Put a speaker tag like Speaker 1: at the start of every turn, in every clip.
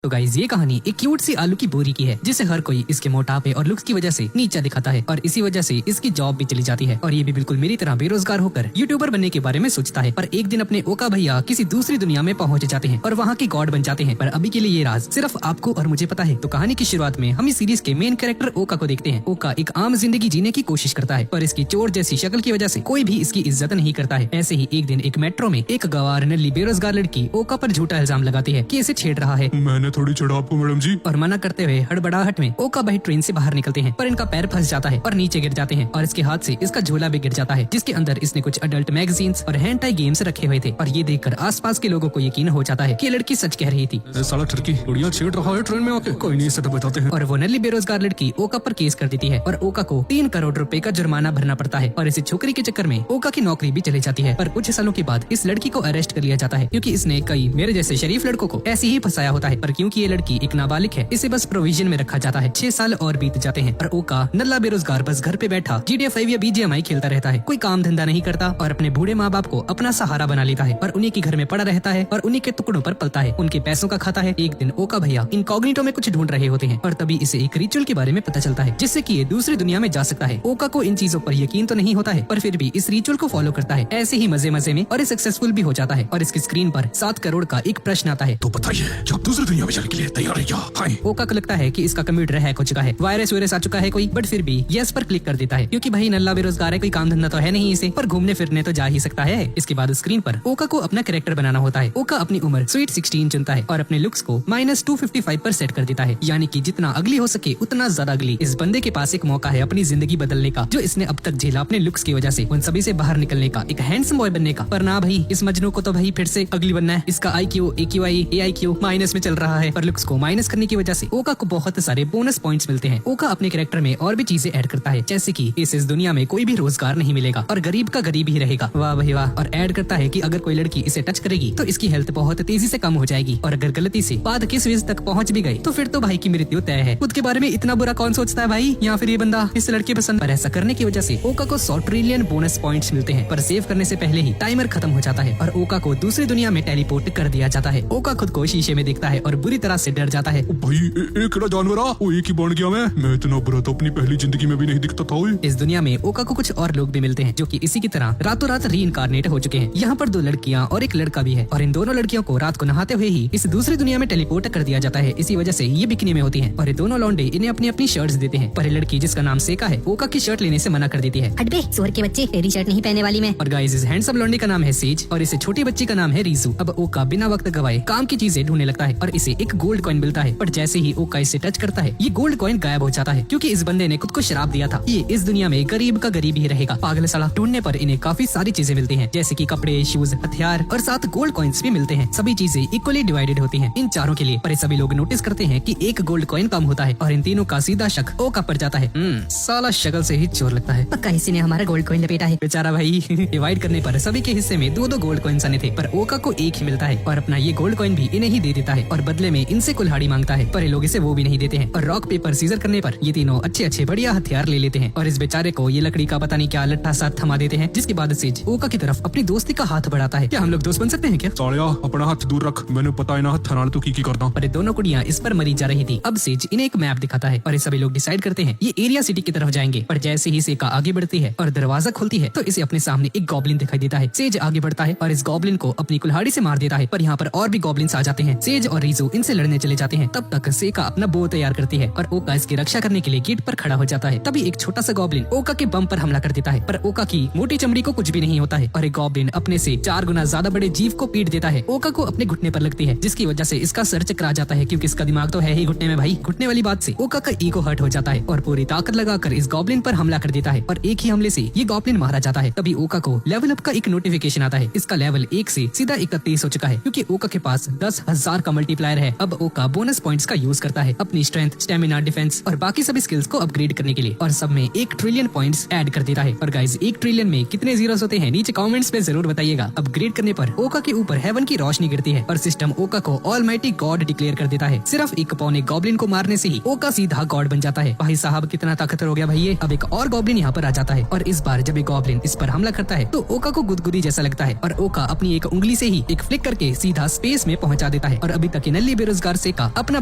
Speaker 1: तो गाइस ये कहानी एक क्यूट सी आलू की बोरी की है जिसे हर कोई इसके मोटापे और लुक्स की वजह से नीचा दिखाता है और इसी वजह से इसकी जॉब भी चली जाती है और ये भी बिल्कुल मेरी तरह बेरोजगार होकर यूट्यूबर बनने के बारे में सोचता है। पर एक दिन अपने ओका भैया किसी दूसरी दुनिया में पहुंच जाते हैं और वहाँ के गॉड बन जाते हैं। पर अभी के लिए ये राज सिर्फ आपको और मुझे पता है। तो कहानी की शुरुआत में हम इस सीरीज के मेन कैरेक्टर ओका को देखते हैं। ओका एक आम जिंदगी जीने की कोशिश करता है पर इसकी चोर जैसी शक्ल की वजह से कोई भी इसकी इज्जत नहीं करता है। ऐसे ही एक दिन एक मेट्रो में एक गवार नल्ली बेरोजगार लड़की ओका पर झूठा इल्जाम लगाती है कि इसे छेड़ रहा है।
Speaker 2: मैंने थोड़ी चढ़ा आपको मैडम जी।
Speaker 1: और मना करते हुए हड़बड़ाहट में ओका भाई ट्रेन से बाहर निकलते हैं पर इनका पैर फंस जाता है और नीचे गिर जाते हैं और इसके हाथ से इसका झोला भी गिर जाता है जिसके अंदर इसने कुछ अडल्ट मैगजीन्स और हैंटाई गेम्स रखे हुए थे। और ये देखकर आसपास के लोगों को यकीन हो जाता है कि लड़की सच कह रही थी।
Speaker 2: साला ठरकी गुड़िया छेड़ रहा है ट्रेन में आके, कोई नहीं, इसे तो बताते हैं।
Speaker 1: और वो नल्ली बेरोजगार लड़की ओका पर केस कर देती है और ओका को 3 करोड़ रुपए का जुर्माना भरना पड़ता है और इस छोकरी के चक्कर में ओका की नौकरी भी चली जाती है। पर कुछ सालों के बाद इस लड़की को अरेस्ट कर लिया जाता है क्योंकि इसने कई मेरे जैसे शरीफ लड़कों को ऐसे ही फंसाया होता है। पर क्योंकि ये लड़की एक नाबालिग है इसे बस प्रोविजन में रखा जाता है। 6 साल और बीत जाते हैं और ओका नल्ला बेरोजगार बस घर पे बैठा GTA 5 या BGMI खेलता रहता है। कोई काम धंधा नहीं करता और अपने बूढ़े माँ बाप को अपना सहारा बना लेता है और उन्हीं के घर में पड़ा रहता है और उन्हीं के टुकड़ों पर पलता है, उनके पैसों का खाता है। एक दिन ओका भैया इनकॉग्निटो में कुछ ढूंढ रहे होते हैं और तभी इसे एक रिचुअल के बारे में पता चलता है जिससे कि ये दूसरी दुनिया में जा सकता है। ओका को इन चीजों पर यकीन तो नहीं होता है पर फिर भी इस रिचुअल को फॉलो करता है ऐसे ही मजे मजे में और ये सक्सेसफुल भी हो जाता है। और इसकी स्क्रीन पर 7 करोड़ का एक प्रश्न आता है।
Speaker 2: तो बताइए क्या आप दूसरी दुनिया में जाने के लिए तैयार है क्या? हाय।
Speaker 1: ओका को लगता है कि इसका कंप्यूटर हैक हो चुका है, वायरस वायरस आ चुका है कोई, बट फिर भी यस पर क्लिक कर देता है क्योंकि भाई नल्ला बेरोजगार है, कोई काम धंधा तो है नहीं इसे, पर घूमने फिरने तो जा ही सकता है। इसके बाद स्क्रीन पर ओका को अपना कैरेक्टर बनाना होता है। ओका अपनी उम्र स्वीट 16 चुनता है और अपने लुक्स को -255 पर सेट कर देता है, यानी कि जितना अगली हो सके उतना ज्यादा अगली। इस बंदे के पास एक मौका है अपनी जिंदगी बदलने का जो इसने अब तक झेला अपने लुक्स की वजह से, उन सभी से बाहर निकलने का, एक हैंडसम बॉय बनने का। पर ना भाई, इस मजनू को तो भाई फिर से अगली बनना है। इसका IQ AQI AIQ माइनस में चल रहा है पर लुक्स को माइनस करने की वजह से ओका को बहुत सारे बोनस पॉइंट्स मिलते हैं। ओका अपने कैरेक्टर में और भी चीजें ऐड करता है जैसे कि इस दुनिया में कोई भी रोजगार नहीं मिलेगा और गरीब का गरीब ही रहेगा। वाह भाई वाह। और ऐड करता है कि अगर कोई लड़की इसे टच करेगी तो इसकी हेल्थ बहुत तेजी से कम हो जाएगी और अगर गलती से बाद के स्विच तक पहुंच भी गए तो फिर तो भाई की मृत्यु तय है। खुद के बारे में इतना बुरा कौन सोचता है भाई, या फिर ये बंदा इस लड़के पसंद। पर ऐसा करने की वजह से ओका को 100 ट्रिलियन बोनस पॉइंट्स मिलते हैं पर सेव करने से पहले ही टाइमर खत्म हो जाता है और ओका को दूसरी दुनिया में टेलीपोर्ट कर दिया जाता है। ओका खुद को शीशे में देखता है और बुरी तरह से डर जाता है।
Speaker 2: भाई एक जानवर वो एक ही बन गया मैं इतना बुरा तो अपनी पहली जिंदगी में भी नहीं दिखता था।
Speaker 1: इस दुनिया में ओका को कुछ और लोग भी मिलते हैं जो कि इसी की तरह रातों रात रीइंकार्नेट हो चुके हैं। यहाँ पर 2 लड़कियाँ और एक लड़का भी है और इन दोनों लड़कियों को रात को नहाते हुए ही इस दूसरी दुनिया में टेलीपोर्ट कर दिया जाता है। इसी वजह से ये बिकनी में होती हैं और ये दोनों लौंडे इन्हें अपनी अपनी शर्ट्स देते हैं। पर लड़की जिसका नाम सेका है ओका की शर्ट लेने से मना कर देती है।
Speaker 3: हट बे सुअर के बच्चे, तेरी शर्ट नहीं पहनने वाली मैं।
Speaker 1: और गाइस इस हैंडसम लौंडे का नाम है सेज और इस छोटी बच्ची का नाम है रीजू। अब ओका बिना वक्त गवाए काम की चीजें ढूंढने लगता है और इसे एक गोल्ड कॉइन मिलता है। पर जैसे ही ओका इसे टच करता है ये गोल्ड कॉइन गायब हो जाता है क्योंकि इस बंदे ने खुद को शराब दिया था ये इस दुनिया में गरीब का गरीब ही रहेगा। पागल साला। ढूंढने पर इन्हें काफी सारी चीजें मिलती हैं जैसे कि कपड़े, शूज, हथियार और साथ गोल्ड कॉइन्स भी मिलते हैं। सभी चीजें इक्वली डिवाइडेड होती हैं इन चारों के लिए। पर सभी लोग नोटिस करते हैं कि एक गोल्ड कॉइन कम होता है और इन तीनों का सीधा शक ओका पर जाता है। साला शक्ल से ही चोर लगता है।
Speaker 3: पक्का इसी ने हमारा गोल्ड कॉइन लपेटा है।
Speaker 1: बेचारा भाई। डिवाइड करने पर सभी के हिस्से में 2-2 गोल्ड कॉइन्स आने थे पर ओका को एक ही मिलता है और अपना ये गोल्ड कॉइन भी इन्हें ही दे देता है और बदले में इनसे कुल्हाड़ी मांगता है पर ये लोग इसे वो भी नहीं देते हैं। और रॉक पेपर सीजर करने पर ये तीनों अच्छे बढ़िया हथियार ले लेते हैं और इस बेचारे को ये लकड़ी का पता नहीं क्या लट्ठा साथ थमा देते हैं जिसके बाद सेज ओका की तरफ अपनी दोस्ती का हाथ बढ़ाता है। क्या हम लोग दोस्त बन सकते हैं क्या?
Speaker 2: सालिया अपना हाथ दूर रख, मैंने पता है ना हाथ थनाल तो की करता।
Speaker 1: पर दोनों कुड़ियाँ इस पर मरी जा रही थी। अब सेज इन्हें एक मैप दिखाता है और ये सभी लोग डिसाइड करते हैं ये एरिया सिटी की तरफ जाएंगे। पर जैसे ही सेका आगे बढ़ती है और दरवाजा खुलती है तो इसे अपने सामने एक गॉब्लिन दिखाई देता है। सेज आगे बढ़ता है और इस गॉब्लिन को अपनी कुल्हाड़ी से मार देता है पर यहाँ पर और भी गॉब्लिन्स आ जाते हैं। सेज और रीजू इनसे लड़ने चले जाते हैं। तब तक सेका अपना बो तैयार करती है और ओका इसकी रक्षा करने के लिए गेट पर खड़ा हो जाता है। तभी एक छोटा सा गॉब्लिन ओका के बम पर हमला कर देता है पर ओका की मोटी चमड़ी को कुछ भी नहीं होता है और एक गॉब्लिन अपने से 4 गुना ज्यादा बड़े जीव को पीट देता है। ओका को अपने घुटने पर लगती है जिसकी वजह से इसका सर चकरा जाता है क्योंकि इसका दिमाग तो है ही घुटने में भाई। घुटने वाली बात से ओका का ईगो हर्ट हो जाता है और पूरी ताकत लगाकर इस गॉब्लिन पर हमला कर देता है और एक ही हमले से ये गॉब्लिन मारा जाता है। तभी ओका को लेवल अप का एक नोटिफिकेशन आता है। इसका लेवल 1 से सीधा 31 हो चुका है क्योंकि ओका के पास 10,000 का मल्टीप्लायर है। अब ओका बोनस पॉइंट्स का यूज करता है अपनी स्ट्रेंथ, स्टेमिना, डिफेंस और बाकी सभी स्किल्स को अपग्रेड करने के लिए और सब में 1 ट्रिलियन पॉइंट्स ऐड कर देता है। और गाइस 1 ट्रिलियन में कितने जीरोस होते हैं नीचे कमेंट्स में जरूर बताइएगा। अपग्रेड करने पर ओका के ऊपर हेवन की रोशनी गिरती है और सिस्टम ओका को ऑलमाइटी गॉड डिक्लेयर कर देता है। सिर्फ एक पौने गॉब्लिन को मारने से ही ओका सीधा गॉड बन जाता है। भाई साहब कितना ताकतवर हो गया भाई ये। अब एक और गॉब्लिन यहाँ पर आ जाता है और इस बार जब एक गॉब्लिन इस पर हमला करता है तो ओका को गुदगुदी जैसा लगता है और ओका अपनी एक उंगली से ही एक फ्लिक करके सीधा स्पेस में पहुंचा देता है और अभी तक नल्ली ये बेरोजगार सेका अपना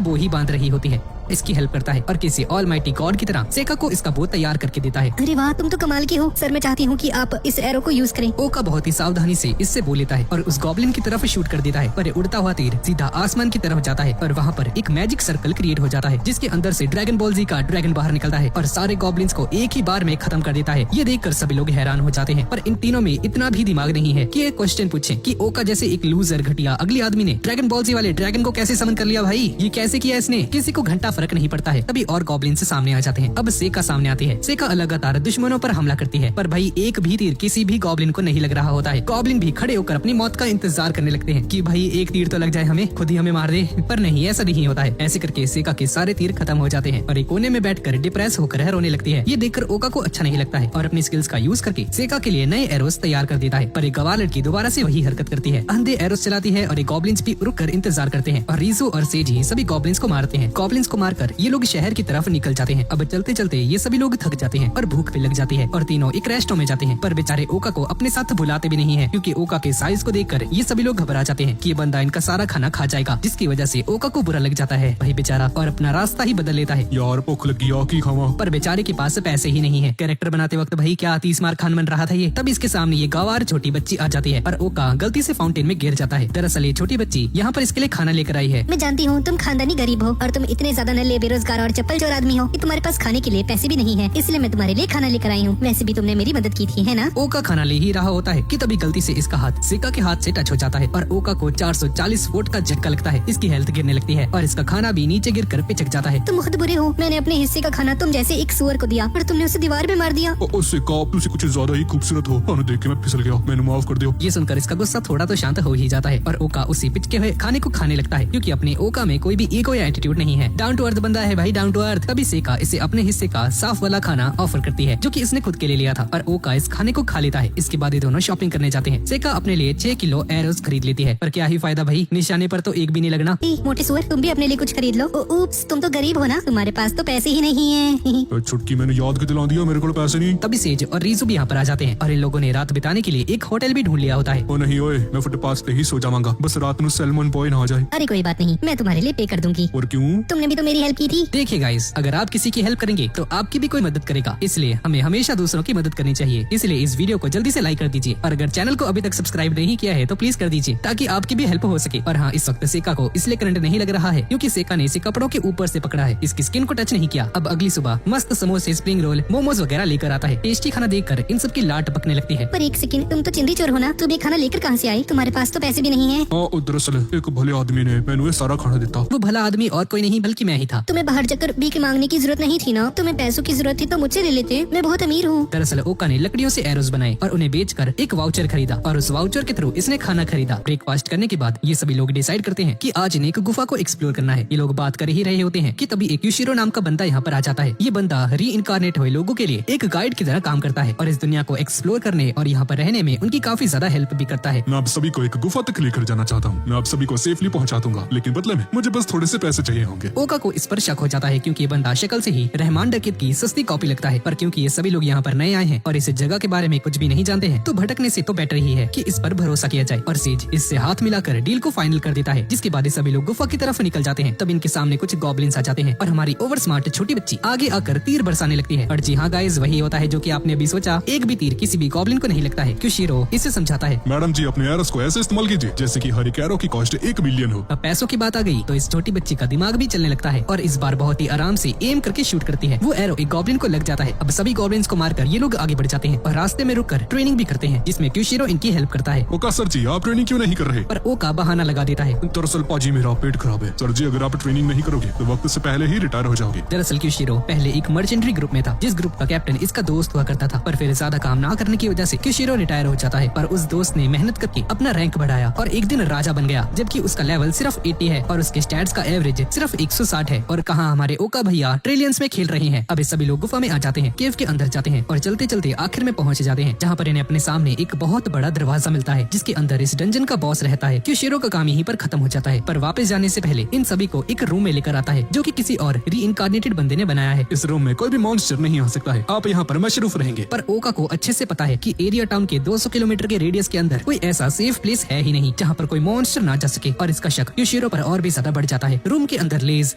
Speaker 1: बो ही बांध रही होती है। इसकी हेल्प करता है और किसी ऑलमाइटी गॉड की तरह सेका को इसका बो तैयार करके देता है।
Speaker 3: अरे वाह, तुम तो कमाल की हो सर। मैं चाहती हूँ कि आप इस एरो को यूज करें।
Speaker 1: ओका बहुत ही सावधानी से इससे बो लेता है और उस गॉब्लिन की तरफ शूट कर देता है, पर उड़ता हुआ तीर सीधा आसमान की तरफ जाता है और वहाँ पर एक मैजिक सर्कल क्रिएट हो जाता है, जिसके अंदर से ड्रैगन बॉल जी का ड्रैगन बाहर निकलता है और सारे गॉब्लिन्स को एक ही बार में खत्म कर देता है। ये देखकर सभी लोग हैरान हो जाते हैं, पर इन तीनों में इतना भी दिमाग नहीं है कि ये क्वेश्चन पूछे कि ओका जैसे एक लूजर घटिया अगली आदमी ने ड्रैगन बॉल जी वाले ड्रैगन को कैसे समन कर लिया। भाई ये कैसे किया इसने? किसी को घंटा फर्क नहीं पड़ता है। तभी और गॉब्लिन से सामने आ जाते हैं। अब सेका सामने आती है। सेका लगातार दुश्मनों पर हमला करती है, पर भाई एक भी तीर किसी भी गॉब्लिन को नहीं लग रहा होता है। गॉब्लिन भी खड़े होकर अपनी मौत का इंतजार करने लगते हैं कि भाई एक तीर तो लग जाए हमें, खुद ही हमें मार दे। पर नहीं, ऐसा नहीं होता है। ऐसे करके सेका के सारे तीर खत्म हो जाते हैं और एक कोने में बैठकर डिप्रेस होकर रोने लगती है। ये देखकर ओका को अच्छा नहीं लगता है और अपनी स्किल्स का यूज करके सेका के लिए नए एरोस तैयार कर देता है। पर एक गवार लड़की दोबारा से वही हरकत करती है, अंधे एरोस चलाती है और गॉब्लिन्स भी रुक कर इंतजार करते हैं और रीजू और सेजी सभी गॉब्लिन्स को मारते हैं। गॉब्लिन्स को मारकर ये लोग शहर की तरफ निकल जाते हैं। अब चलते चलते ये सभी लोग थक जाते हैं और भूख भी लग जाती है और तीनों एक रेस्टोरेंट में जाते हैं, पर बेचारे ओका को अपने साथ बुलाते भी नहीं है, क्योंकि ओका के साइज को देखकर ये सभी लोग घबरा जाते हैं कि ये बंदा इनका सारा खाना खा जाएगा, जिसकी वजह से ओका को बुरा लग जाता है वही बेचारा और अपना रास्ता ही बदल लेता है।
Speaker 2: यार भूख लगी आ की खावा।
Speaker 1: पर बेचारे के पास पैसे ही नहीं है। कैरेक्टर बनाते वक्त भाई क्या 30 मार खान बन रहा था ये। तब इसके सामने ये गवार छोटी बच्ची आ जाती है और ओका गलती से फाउंटेन में गिर जाता है। दरअसल ये छोटी बच्ची यहाँ पर इसके लिए खाना लेकर आई है।
Speaker 3: मैं जानती हूँ तुम खानदानी गरीब हो और तुम इतने ज्यादा नल्ले बेरोजगार और चप्पल चोर आदमी हो कि तुम्हारे पास खाने के लिए पैसे भी नहीं है, इसलिए मैं तुम्हारे लिए खाना लेकर आई हूँ। वैसे भी तुमने मेरी मदद की थी, है ना?
Speaker 1: ओका खाना ले ही रहा होता है कि तभी गलती से इसका हाथ सेका के हाथ से टच हो जाता है और ओका को 440 वोट का झटका लगता है। इसकी हेल्थ गिरने लगती है और इसका खाना भी नीचे गिरकर पिचक जाता है।
Speaker 3: तुम बहुत बुरे हो। मैंने अपने हिस्से का खाना तुम जैसे एक सुअर को दिया, पर तुमने उसे दीवार में मार दिया।
Speaker 2: उससे का तुझे कुछ ज्यादा ही खूबसूरत हो, उन्हें देख के मैं फिसल गया, मैंने माफ कर दियो।
Speaker 1: ये सुनकर इसका गुस्सा थोड़ा तो शांत हो ही जाता है और ओका उसी पिचके हुए खाने को खाने लगता है, क्योंकि अपने ओका में कोई भी ईगो या एटीट्यूड नहीं है। डाउन टू अर्थ बंदा है भाई, डाउन टू अर्थ। तभी सेका इसे अपने हिस्से का साफ वाला खाना ऑफर करती है, जो कि इसने खुद के लिए लिया था, और ओका इस खाने को खा लेता है। इसके बाद ये दोनों शॉपिंग करने जाते हैं। सेका अपने लिए 6 किलो एरोस खरीद लेती है, पर क्या ही फायदा भाई, निशाने पर तो एक भी नहीं लगना।
Speaker 3: मोटे सुअर, तुम भी अपने लिए कुछ खरीद लो। उप्स, तुम तो गरीब हो ना, तुम्हारे पास तो पैसे ही नहीं है।
Speaker 2: छुटकी मैंने याद के दिला दिया, मेरे को पैसे नहीं।
Speaker 1: तभी सेज और रीजू भी यहाँ पर आ जाते हैं और इन लोगों ने रात बिताने के लिए एक होटल भी ढूंढ लिया होता है।
Speaker 2: ओ नहीं ओए, मैं फुटपाथ पे ही सो जाऊंगा, बस रात में सैल्मन बॉय ना आ जाए।
Speaker 3: अरे कोई बात नहीं, मैं तुम्हारे लिए पे कर दूंगी।
Speaker 2: और क्यों?
Speaker 3: तुमने भी तो मेरी हेल्प की थी।
Speaker 1: देखिए गाइस, अगर आप किसी की हेल्प करेंगे तो आपकी भी कोई मदद करेगा, इसलिए हमें हमेशा दूसरों की मदद करनी चाहिए। इसलिए इस वीडियो को जल्दी से लाइक कर दीजिए और अगर चैनल को अभी तक सब्सक्राइब नहीं किया है तो प्लीज कर दीजिए, ताकि आपकी भी हेल्प हो सके। और हाँ, इस वक्त सेका को इसलिए करंट नहीं लग रहा है क्योंकि सेका ने इसे कपड़ों के ऊपर से पकड़ा है, इसकी स्किन को टच नहीं किया। अब अगली सुबह मस्त समोसे, स्प्रिंग रोल, मोमोज वगैरह लेकर आता है। टेस्टी खाना देखकर इन सब की लाट पकने लगती है।
Speaker 3: पर एक सेकंड, तुम तो चिंदी चोर हो ना, तुम ये खाना लेकर कहाँ से आई? तुम्हारे पास तो पैसे भी नहीं है।
Speaker 2: दरअसल एक भले आदमी ने मैंने सारा खाना देता।
Speaker 1: वो भला आदमी और कोई नहीं बल्कि मैं ही था।
Speaker 3: तुम्हें बाहर जाकर भीख मांगने की जरूरत नहीं थी ना, तुम्हें पैसों की जरूरत थी तो मुझसे ले लेते, मैं बहुत अमीर हूँ।
Speaker 1: दरअसल ओका ने लकड़ियों से एरोस बनाए और उन्हें बेचकर एक वाउचर खरीदा और उस वाउचर के थ्रू इसने खाना खरीदा। ब्रेकफास्ट करने के बाद ये सभी लोग डिसाइड करते हैं कि आज इन्हें एक गुफा को एक्सप्लोर करना है। ये लोग बात कर ही रहे होते हैं कि तभी एक युशिरो नाम का बंदा यहाँ पर आ जाता है। ये बंदा री इनकारनेट हुए लोगों के लिए एक गाइड की तरह काम करता है और इस दुनिया को एक्सप्लोर करने और यहाँ पर रहने में उनकी काफी ज्यादा हेल्प भी करता है।
Speaker 2: मैं आप सभी को एक गुफा तक लेकर जाना चाहता हूँ, मैं आप सभी को सेफली पहुँचा दूंगा, लेकिन बदले में मुझे बस थोड़े से पैसे चाहिए होंगे।
Speaker 1: ओका को इस पर शक हो जाता है क्योंकि ये बंदा शक्ल से ही रहमान डकैत की सस्ती कॉपी लगता है, पर क्योंकि ये सभी लोग यहाँ पर नए आए हैं और इस जगह के बारे में कुछ भी नहीं जानते हैं तो भटकने से तो बेटर ही है कि इस पर भरोसा किया जाए। और सेज इससे हाथ मिलाकर डील को फाइनल कर देता है, जिसके बाद सभी लोग गुफा की तरफ निकल जाते हैं। तब इनके सामने कुछ गॉब्लिन्स आ जाते हैं और हमारी ओवर स्मार्ट छोटी बच्ची आगे आकर तीर बरसाने लगती है। और जी हाँ गाइस, वही होता है जो कि आपने अभी सोचा, एक भी तीर किसी भी गॉब्लिन को नहीं लगता है। क्योशिरो इसे समझाता है,
Speaker 2: मैडम जी अपने एरोस को ऐसे इस्तेमाल कीजिए जैसे कि हर एक एरो की कॉस्ट 1 मिलियन हो।
Speaker 1: अब पैसों की बात आ गई तो इस छोटी बच्ची का दिमाग भी चलने लगता है और इस बार बहुत ही आराम से एम करके शूट करती है। वो एरो एक गॉब्लिन को लग जाता है। अब सभी गॉब्लिन्स को मारकर ये लोग आगे बढ़ जाते हैं और रास्ते में रुककर ट्रेनिंग भी करते हैं, जिसमें क्योशिरो इनकी हेल्प करता है।
Speaker 2: ओका सर जी, आप ट्रेनिंग क्यों नहीं कर रहे?
Speaker 1: पर ओका बहाना लगा देता है,
Speaker 2: दरअसल पाजी मेरा पेट खराब है। सर जी, अगर आप ट्रेनिंग नहीं करोगे तो वक्त से पहले ही रिटायर हो जाओगे।
Speaker 1: दरअसल क्योशिरो पहले एक मर्चेंट्री ग्रुप में था, जिस ग्रुप का कैप्टन इसका दोस्त हुआ करता था, पर फिर ज्यादा काम ना करने की वजह से क्योशिरो रिटायर हो जाता है। पर उस दोस्त ने मेहनत करके अपना रैंक बढ़ाया और एक दिन राजा बन गया, जबकि उसका लेवल सिर्फ 80 है और उसके स्टैट्स का एवरेज सिर्फ 160 है। है और कहाँ हमारे ओका भैया ट्रिलियंस में खेल रहे हैं। अब ये सभी लोग गुफा में आ जाते हैं, केव के अंदर जाते हैं और चलते चलते आखिर में पहुंच जाते हैं, जहाँ पर इन्हें अपने सामने एक बहुत बड़ा दरवाजा मिलता है, जिसके अंदर इस डंजन का बॉस रहता है। क्योशिरो का काम यहीं पर खत्म हो जाता है, पर वापस जाने से पहले इन सभी को एक रूम में लेकर आता है, जो कि किसी और रीइंकार्नेटेड बंदे ने बनाया है।
Speaker 2: इस रूम में कोई भी मॉन्स्टर नहीं आ सकता है, आप यहाँ पर मशरूफ रहेंगे।
Speaker 1: पर ओका को अच्छे से पता है कि एरिया टाउन के 200 किलोमीटर के रेडियस के अंदर कोई ऐसा सेफ प्लेस है ही नहीं जहाँ पर कोई मॉन्स्टर ना जा सके, और इसका शक क्योशिरो पर और भी ज्यादा बढ़ जाता है। रूम के अंदर लेज,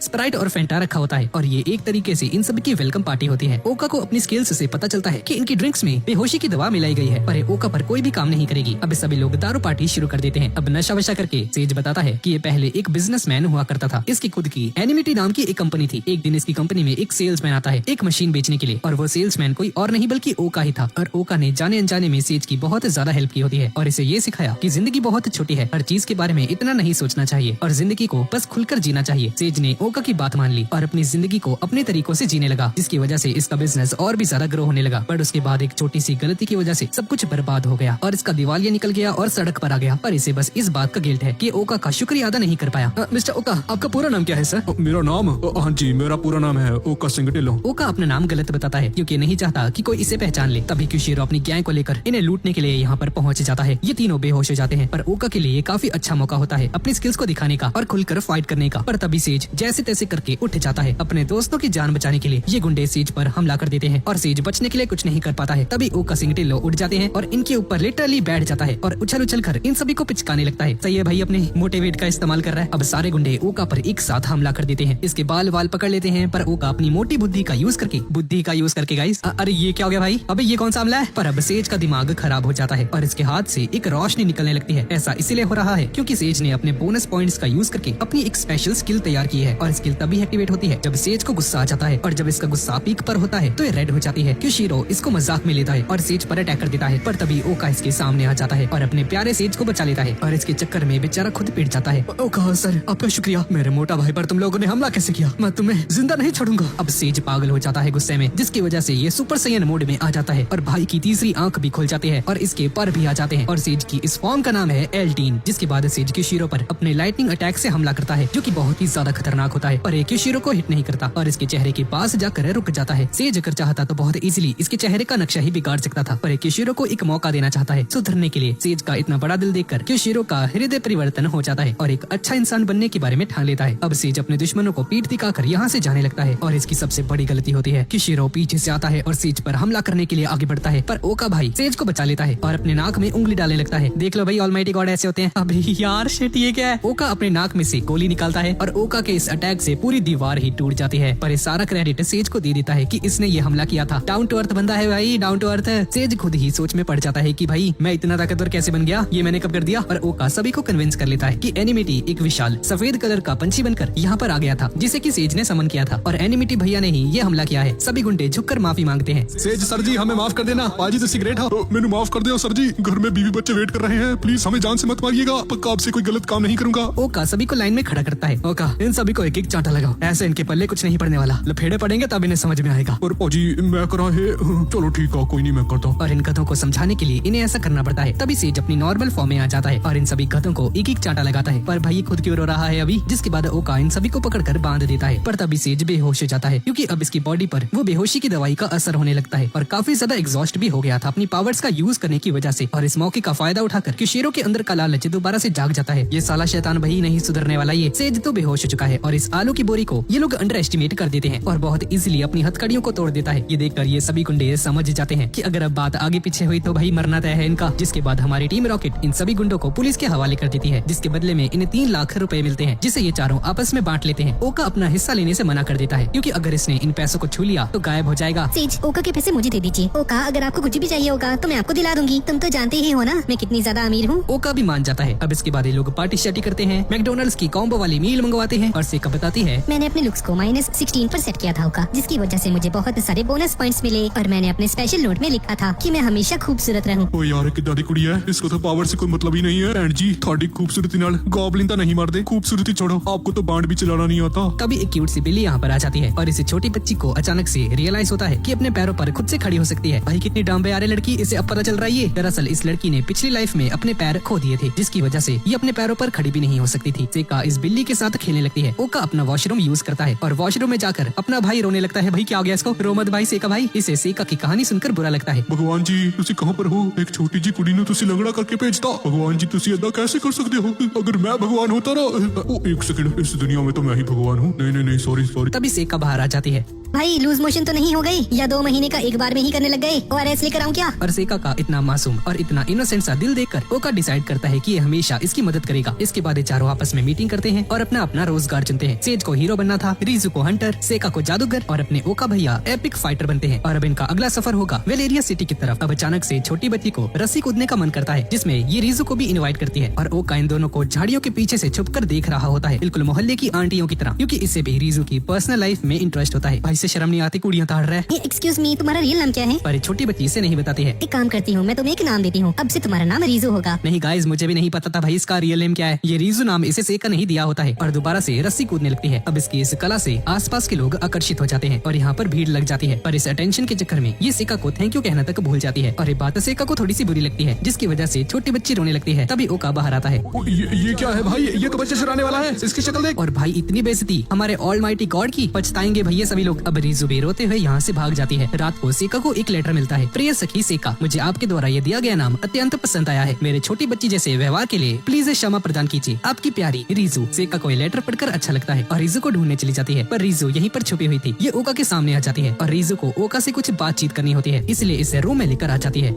Speaker 1: स्प्राइट और फेंटा रखा होता है और ये एक तरीके से इन सभी की वेलकम पार्टी होती है। ओका को अपनी स्किल्स से पता चलता है कि इनकी ड्रिंक्स में बेहोशी की दवा मिलाई गई है, पर ओका पर कोई भी काम नहीं करेगी। अब सभी लोग दारू पार्टी शुरू कर देते हैं। अब नशा वशा करके सेज बताता है कि ये पहले एक बिजनेसमैन हुआ करता था, इसकी खुद की एनिमिटी नाम की एक कंपनी थी। एक दिन इसकी कंपनी में एक सेल्समैन आता है एक मशीन बेचने के लिए, और वो सेल्समैन कोई और नहीं बल्कि ओका ही था। और ओका ने जाने अनजाने में सेज की बहुत ज्यादा हेल्प की होती है और इसे ये सिखाया कि जिंदगी बहुत छोटी है, हर चीज के बारे में इतना नहीं सोचना चाहिए और जिंदगी को बस खुलकर जीना चाहिए। सेज ने ओका की बात मान ली और अपनी जिंदगी को अपने तरीकों से जीने लगा, जिसकी वजह से इसका बिजनेस और भी ज्यादा ग्रो होने लगा। पर उसके बाद एक छोटी सी गलती की वजह से सब कुछ बर्बाद हो गया और इसका दिवालिया निकल गया और सड़क पर आ गया। पर इसे बस इस बात का गिल्ट है कि ओका का शुक्रिया अदा नहीं कर पाया।
Speaker 2: मिस्टर ओका, आपका पूरा नाम क्या है सर? मेरा नाम, हाँ जी, मेरा पूरा नाम है ओका सिंगटिलो।
Speaker 1: ओका अपना नाम गलत बताता है क्योंकि नहीं चाहता कि कोई इसे पहचान ले। तभी क्योशिरो अपनी गैंग को लेकर इन्हें लूटने के लिए यहाँ पर पहुँच जाता है। ये तीनों बेहोश हो जाते हैं, पर ओका के लिए ये काफी अच्छा मौका होता है अपनी स्किल्स को दिखाने का और खुलकर फाइट करने का। पर तभी सेज जैसे तैसे करके उठ जाता है। अपने दोस्तों की जान बचाने के लिए ये गुंडे सेज पर हमला कर देते हैं और सेज बचने के लिए कुछ नहीं कर पाता है। तभी ओका सिंगटिलो उठ जाते हैं और इनके ऊपर लिटरली बैठ जाता है और उछल उछल कर इन सभी को पिचकाने लगता है। सही है भाई, अपने मोटे वेट का इस्तेमाल कर रहा है। अब सारे गुंडे ओका पर एक साथ हमला कर देते हैं, इसके बाल वाल पकड़ लेते हैं, पर ओका अपनी मोटी बुद्धि का यूज करके गाइस, अरे ये क्या हो गया भाई, अबे ये कौन सा हमला है? पर अब सेज का दिमाग खराब हो जाता है और इसके हाथ से एक रोशनी निकलने लगती है। ऐसा इसलिए हो रहा है क्योंकि सेज ने अपने बोनस पॉइंट्स का यूज करके अपनी एक स्पेशल स्किल तैयार की है और स्किल तभी एक्टिवेट होती है जब सेज को गुस्सा आ जाता है, और जब इसका गुस्सा पीक पर होता है तो ये रेड हो जाती है। क्योशिरो इसको मजाक में लेता है और सेज पर अटैक कर देता है, पर तभी ओका इसके सामने आ जाता है और अपने प्यारे सेज को बचा लेता है और इसके चक्कर में बेचारा खुद पिट जाता है।
Speaker 2: ओका सर, आपका शुक्रिया। मेरे मोटा भाई पर तुम लोगों ने हमला कैसे किया? मैं तुम्हें जिंदा नहीं छोड़ूंगा।
Speaker 1: अब सेज पागल हो जाता है गुस्से में, जिसकी वजह से ये सुपर सैयन मोड में आ जाता है और भाई की तीसरी आंख भी खुल जाती है और इसके पर भी आ जाते हैं। और सेज की इस फॉर्म का नाम है एल्टीन, जिसके बाद सेज क्योशिरो पर अपने लाइटनिंग अटैक से हमला करता है, जो कि बहुत ही ज्यादा खतरनाक होता है। पर ये क्योशिरो को हिट नहीं करता और इसके चेहरे के पास जाकर रुक जाता है। सेज अगर चाहता तो बहुत इजीली इसके चेहरे का नक्शा ही बिगाड़ सकता था, पर क्योशिरो को एक मौका देना चाहता है सुधरने के लिए। सेज का इतना बड़ा दिल देखकर क्योशिरो का हृदय परिवर्तन हो जाता है और एक अच्छा इंसान बनने के बारे में ठान लेता है। अब सेज अपने दुश्मनों को पीठ दिखाकर यहाँ से जाने लगता है और इसकी सबसे बड़ी गलती होती है। क्योशिरो पीछे से आता है और सेज पर हमला करने के लिए आगे बढ़ता है, पर ओका भाई सेज को बचा लेता है और अपने नाक में उंगली डालने लगता है। देख लो भाई, ऑलमाइटी गॉड ऐसे होते हैं। अबे यार शिट, ये क्या है? ओका अपने नाक में से गोली निकालता है और ओका के इस अटैक से पूरी दीवार ही टूट जाती है, पर ये सारा क्रेडिट सेज को दे देता है कि इसने ये हमला किया था। डाउन टू अर्थ बंदा है भाई, डाउन टू अर्थ। सेज खुद ही सोच में पड़ जाता है कि भाई मैं इतना ताकतवर कैसे बन गया, ये मैंने कब कर दिया। और ओका सभी को कन्विंस कर लेता है कि एनिमिटी एक विशाल सफेद कलर का पंछी बनकर यहाँ पर आ गया था, जिसे कि सेज ने समन किया था और एनिमिटी भैया ने ही ये हमला किया है। सभी गुंडे झुककर माफी मांगते हैं।
Speaker 2: सेज सर जी, हमें माफ कर देना, पाजी तो सिगरेट है। मैंने माफ कर दिया सर जी, घर में बीवी बच्चे वेट कर रहे हैं, प्लीज हमें जान से मत मारिएगा, पक्का आपसे कोई गलत काम नहीं करूंगा।
Speaker 1: ओका सभी को लाइन में खड़ा करता है। ओका, इन सभी को एक एक चांटा लगाओ, ऐसे इनके पल्ले कुछ नहीं पड़ने वाला, लफेड़े पड़ेंगे तब इन्हें समझ में आएगा।
Speaker 2: और पाजी मैं करा है, चलो ठीक है, कोई नहीं, मैं करता हूँ।
Speaker 1: और इन गधों को समझाने के लिए इन्हें ऐसा करना पड़ता है। तभी सेज अपनी नॉर्मल फॉर्म में आ जाता है और इन सभी गधों को एक एक चांटा लगाता है, पर भाई खुद क्यों रो रहा है अभी। जिसके बाद ओका इन सभी को पकड़कर बांध देता है, पर तभी सेज बेहोश हो जाता है क्योंकि अब इसकी बॉडी पर वो बेहोशी की दवाई का असर होने लगता है और काफी ज्यादा एग्जॉस्ट भी हो गया था अपनी पावर्स का यूज करने की वजह से। और इस मौके का फायदा उठाकर क्योशिरो के अंदर का लालच दोबारा से जाग जाता है। ये साला शैतान भाई नहीं सुधरने वाला, ये सेज तो बेहोश हो चुका है और इस आलू की बोरी को ये लोग अंडर एस्टिमेट कर देते हैं और बहुत इजीली अपनी हथकड़ियों को तोड़ देता है। ये देखकर ये सभी गुंडे समझ जाते हैं कि अगर अब बात आगे पीछे हुई तो भाई मरना तय है इनका। जिसके बाद हमारी टीम रॉकेट इन सभी गुंडों को पुलिस के हवाले कर देती है, जिसके बदले में इन्हें 3 लाख रुपए मिलते हैं, जिसे ये चारों आपस में बांट लेते हैं। ओका अपना हिस्सा लेने से मना कर देता है क्योंकि अगर इसने इन पैसों को छू लिया तो गायब हो जाएगा।
Speaker 3: सेज, ओका के पैसे मुझे दे दीजिए। ओका, अगर आपको कुछ भी चाहिए होगा तो मैं आपको दिला दूंगी, तुम तो जानते ही हो ना मैं कितनी ज्यादा अमीर हूँ।
Speaker 1: ओका भी मान जाता है। अब इसके बाद ये लोग पार्टी शार्टी करते हैं, मैकडोनल्ड्स की कॉम्बो वाली मील मंगवाते हैं और सेका बताती है
Speaker 3: मैंने अपने लुक्स को -16 पर सेट किया था ओका, जिसकी वजह से मुझे बहुत सारे बोनस पॉइंट्स मिले और मैंने अपने स्पेशल नोट में लिखा था कि मैं हमेशा खूबसूरत रहूं।
Speaker 2: ओ यार कितना दी कुड़ी है, इसको तो पावर से कोई मतलब ही नहीं है। भैन जी थोड़ी खूबसूरती नाल गॉबलिन तो नहीं मार दे, खूबसूरती छोड़ो, आपको तो बांड भी चलाना नहीं आता।
Speaker 1: तभी एक क्यूट सी बिल्ली यहाँ पर आ जाती है और इसे छोटी बच्ची को अचानक से रियलाइज होता है कि अपने पैरों पर खुद से खड़ी हो सकती है। भाई कितनी डांबे आ रही लड़की, इसे अब पता चल रहा है ये। दरअसल इस लड़की ने पिछली लाइफ में अपने पैर खो दिए थे, जिसकी वजह से ये अपने पैरों पर खड़ी भी नहीं हो सकती थी। सेका इस बिल्ली के साथ खेलने लगती है। ओका अपना अपना वॉशरूम यूज करता है और वॉशरूम में जाकर अपना भाई रोने लगता है। भाई क्या हो गया इसको? रो मत भाई सेका भाई। इसे सेका की कहानी सुनकर बुरा लगता है।
Speaker 2: भगवान जी तुसी कहाँ पर हो? एक छोटी जी कुड़ी ने तुसी लंगड़ा करके भेजता। भगवान जी तुसी ऐसा कैसे कर सकते हो? अगर मैं भगवान होता ना, ओ एक सेकंड, इस दुनिया में तो मैं ही भगवान हूँ। नहीं नहीं नहीं, सॉरी।
Speaker 1: तभी सेका बाहर आ जाती है
Speaker 3: भाई लूज मोशन तो नहीं हो गई या 2 महीने का एक बार में ही करने लग गए? ORS लेकर आऊं क्या?
Speaker 1: और सेका का इतना मासूम और इतना इनोसेंट सा दिल देखकर ओका डिसाइड करता है कि ये हमेशा इसकी मदद करेगा। इसके बाद ये चारों आपस में मीटिंग करते हैं और अपना अपना रोजगार चुनते हैं। सेज को हीरो बनना था, रीजू को हंटर, सेका को जादूगर और अपने ओका भैया एपिक फाइटर बनते हैं। और अब इनका अगला सफर होगा वेलेरिया सिटी की तरफ। अब अचानक से छोटी बच्ची को रस्सी कूदने का मन करता है, जिसमें ये रीजू को भी इनवाइट करती है और ओका इन दोनों को झाड़ियों के पीछे से छुपकर देख रहा होता है, बिल्कुल मोहल्ले की आंटियों की तरह, क्योंकि इससे भी रीजू की पर्सनल लाइफ में इंटरेस्ट होता है। भाई से शर्म नहीं आती? कुड़ियां ताड़ रहा है।
Speaker 3: एक्सक्यूज मी, तुम्हारा रियल नाम क्या है?
Speaker 1: पर ये छोटी बच्ची इसे नहीं बताती है।
Speaker 3: एक काम करती हूँ, मैं तुम्हें एक नाम देती हूँ, अब से तुम्हारा नाम रीजू होगा।
Speaker 1: नहीं गाइस, मुझे भी नहीं पता था भाई इसका रियल नेम क्या है। ये रीजू नाम इसे सेका नहीं दिया होता है और दोबारा से रस्सी कूदने लगती है। अब इसकी इस कला से आसपास के लोग आकर्षित हो जाते हैं और यहाँ पर भीड़ लग जाती है। पर इस अटेंशन के चक्कर में ये सेका को थैंक यू कहना तक भूल जाती है और ये बात सेका को थोड़ी सी बुरी लगती है, जिसकी वजह से छोटी बच्ची रोने लगती है। तभी ओका बाहर आता है।
Speaker 2: ये क्या है भाई? ये तो बच्चे चुराने वाला है, इसकी शक्ल देख।
Speaker 1: और भाई इतनी बेइज्जती हमारे ऑलमाइटी गॉड की, पछताएंगे भैया सभी लोग। अब रीजू भी रोते हुए यहाँ से भाग जाती है। रात को सेका को एक लेटर मिलता है। प्रिय सखी सेका, मुझे आपके द्वारा ये दिया गया नाम अत्यंत पसंद आया है। मेरे छोटी बच्ची जैसे व्यवहार के लिए प्लीज क्षमा प्रदान कीजिए। आपकी प्यारी रीजू। सेका को ये लेटर पढ़कर अच्छा लगता है और रीजू को ढूंढने चली जाती है, पर रीजू यहीं पर छुपी हुई थी। ये ओका के सामने आ जाती है और रीजू को ओका से कुछ बातचीत करनी होती है, इसलिए इसे रूम में लेकर आ जाती है।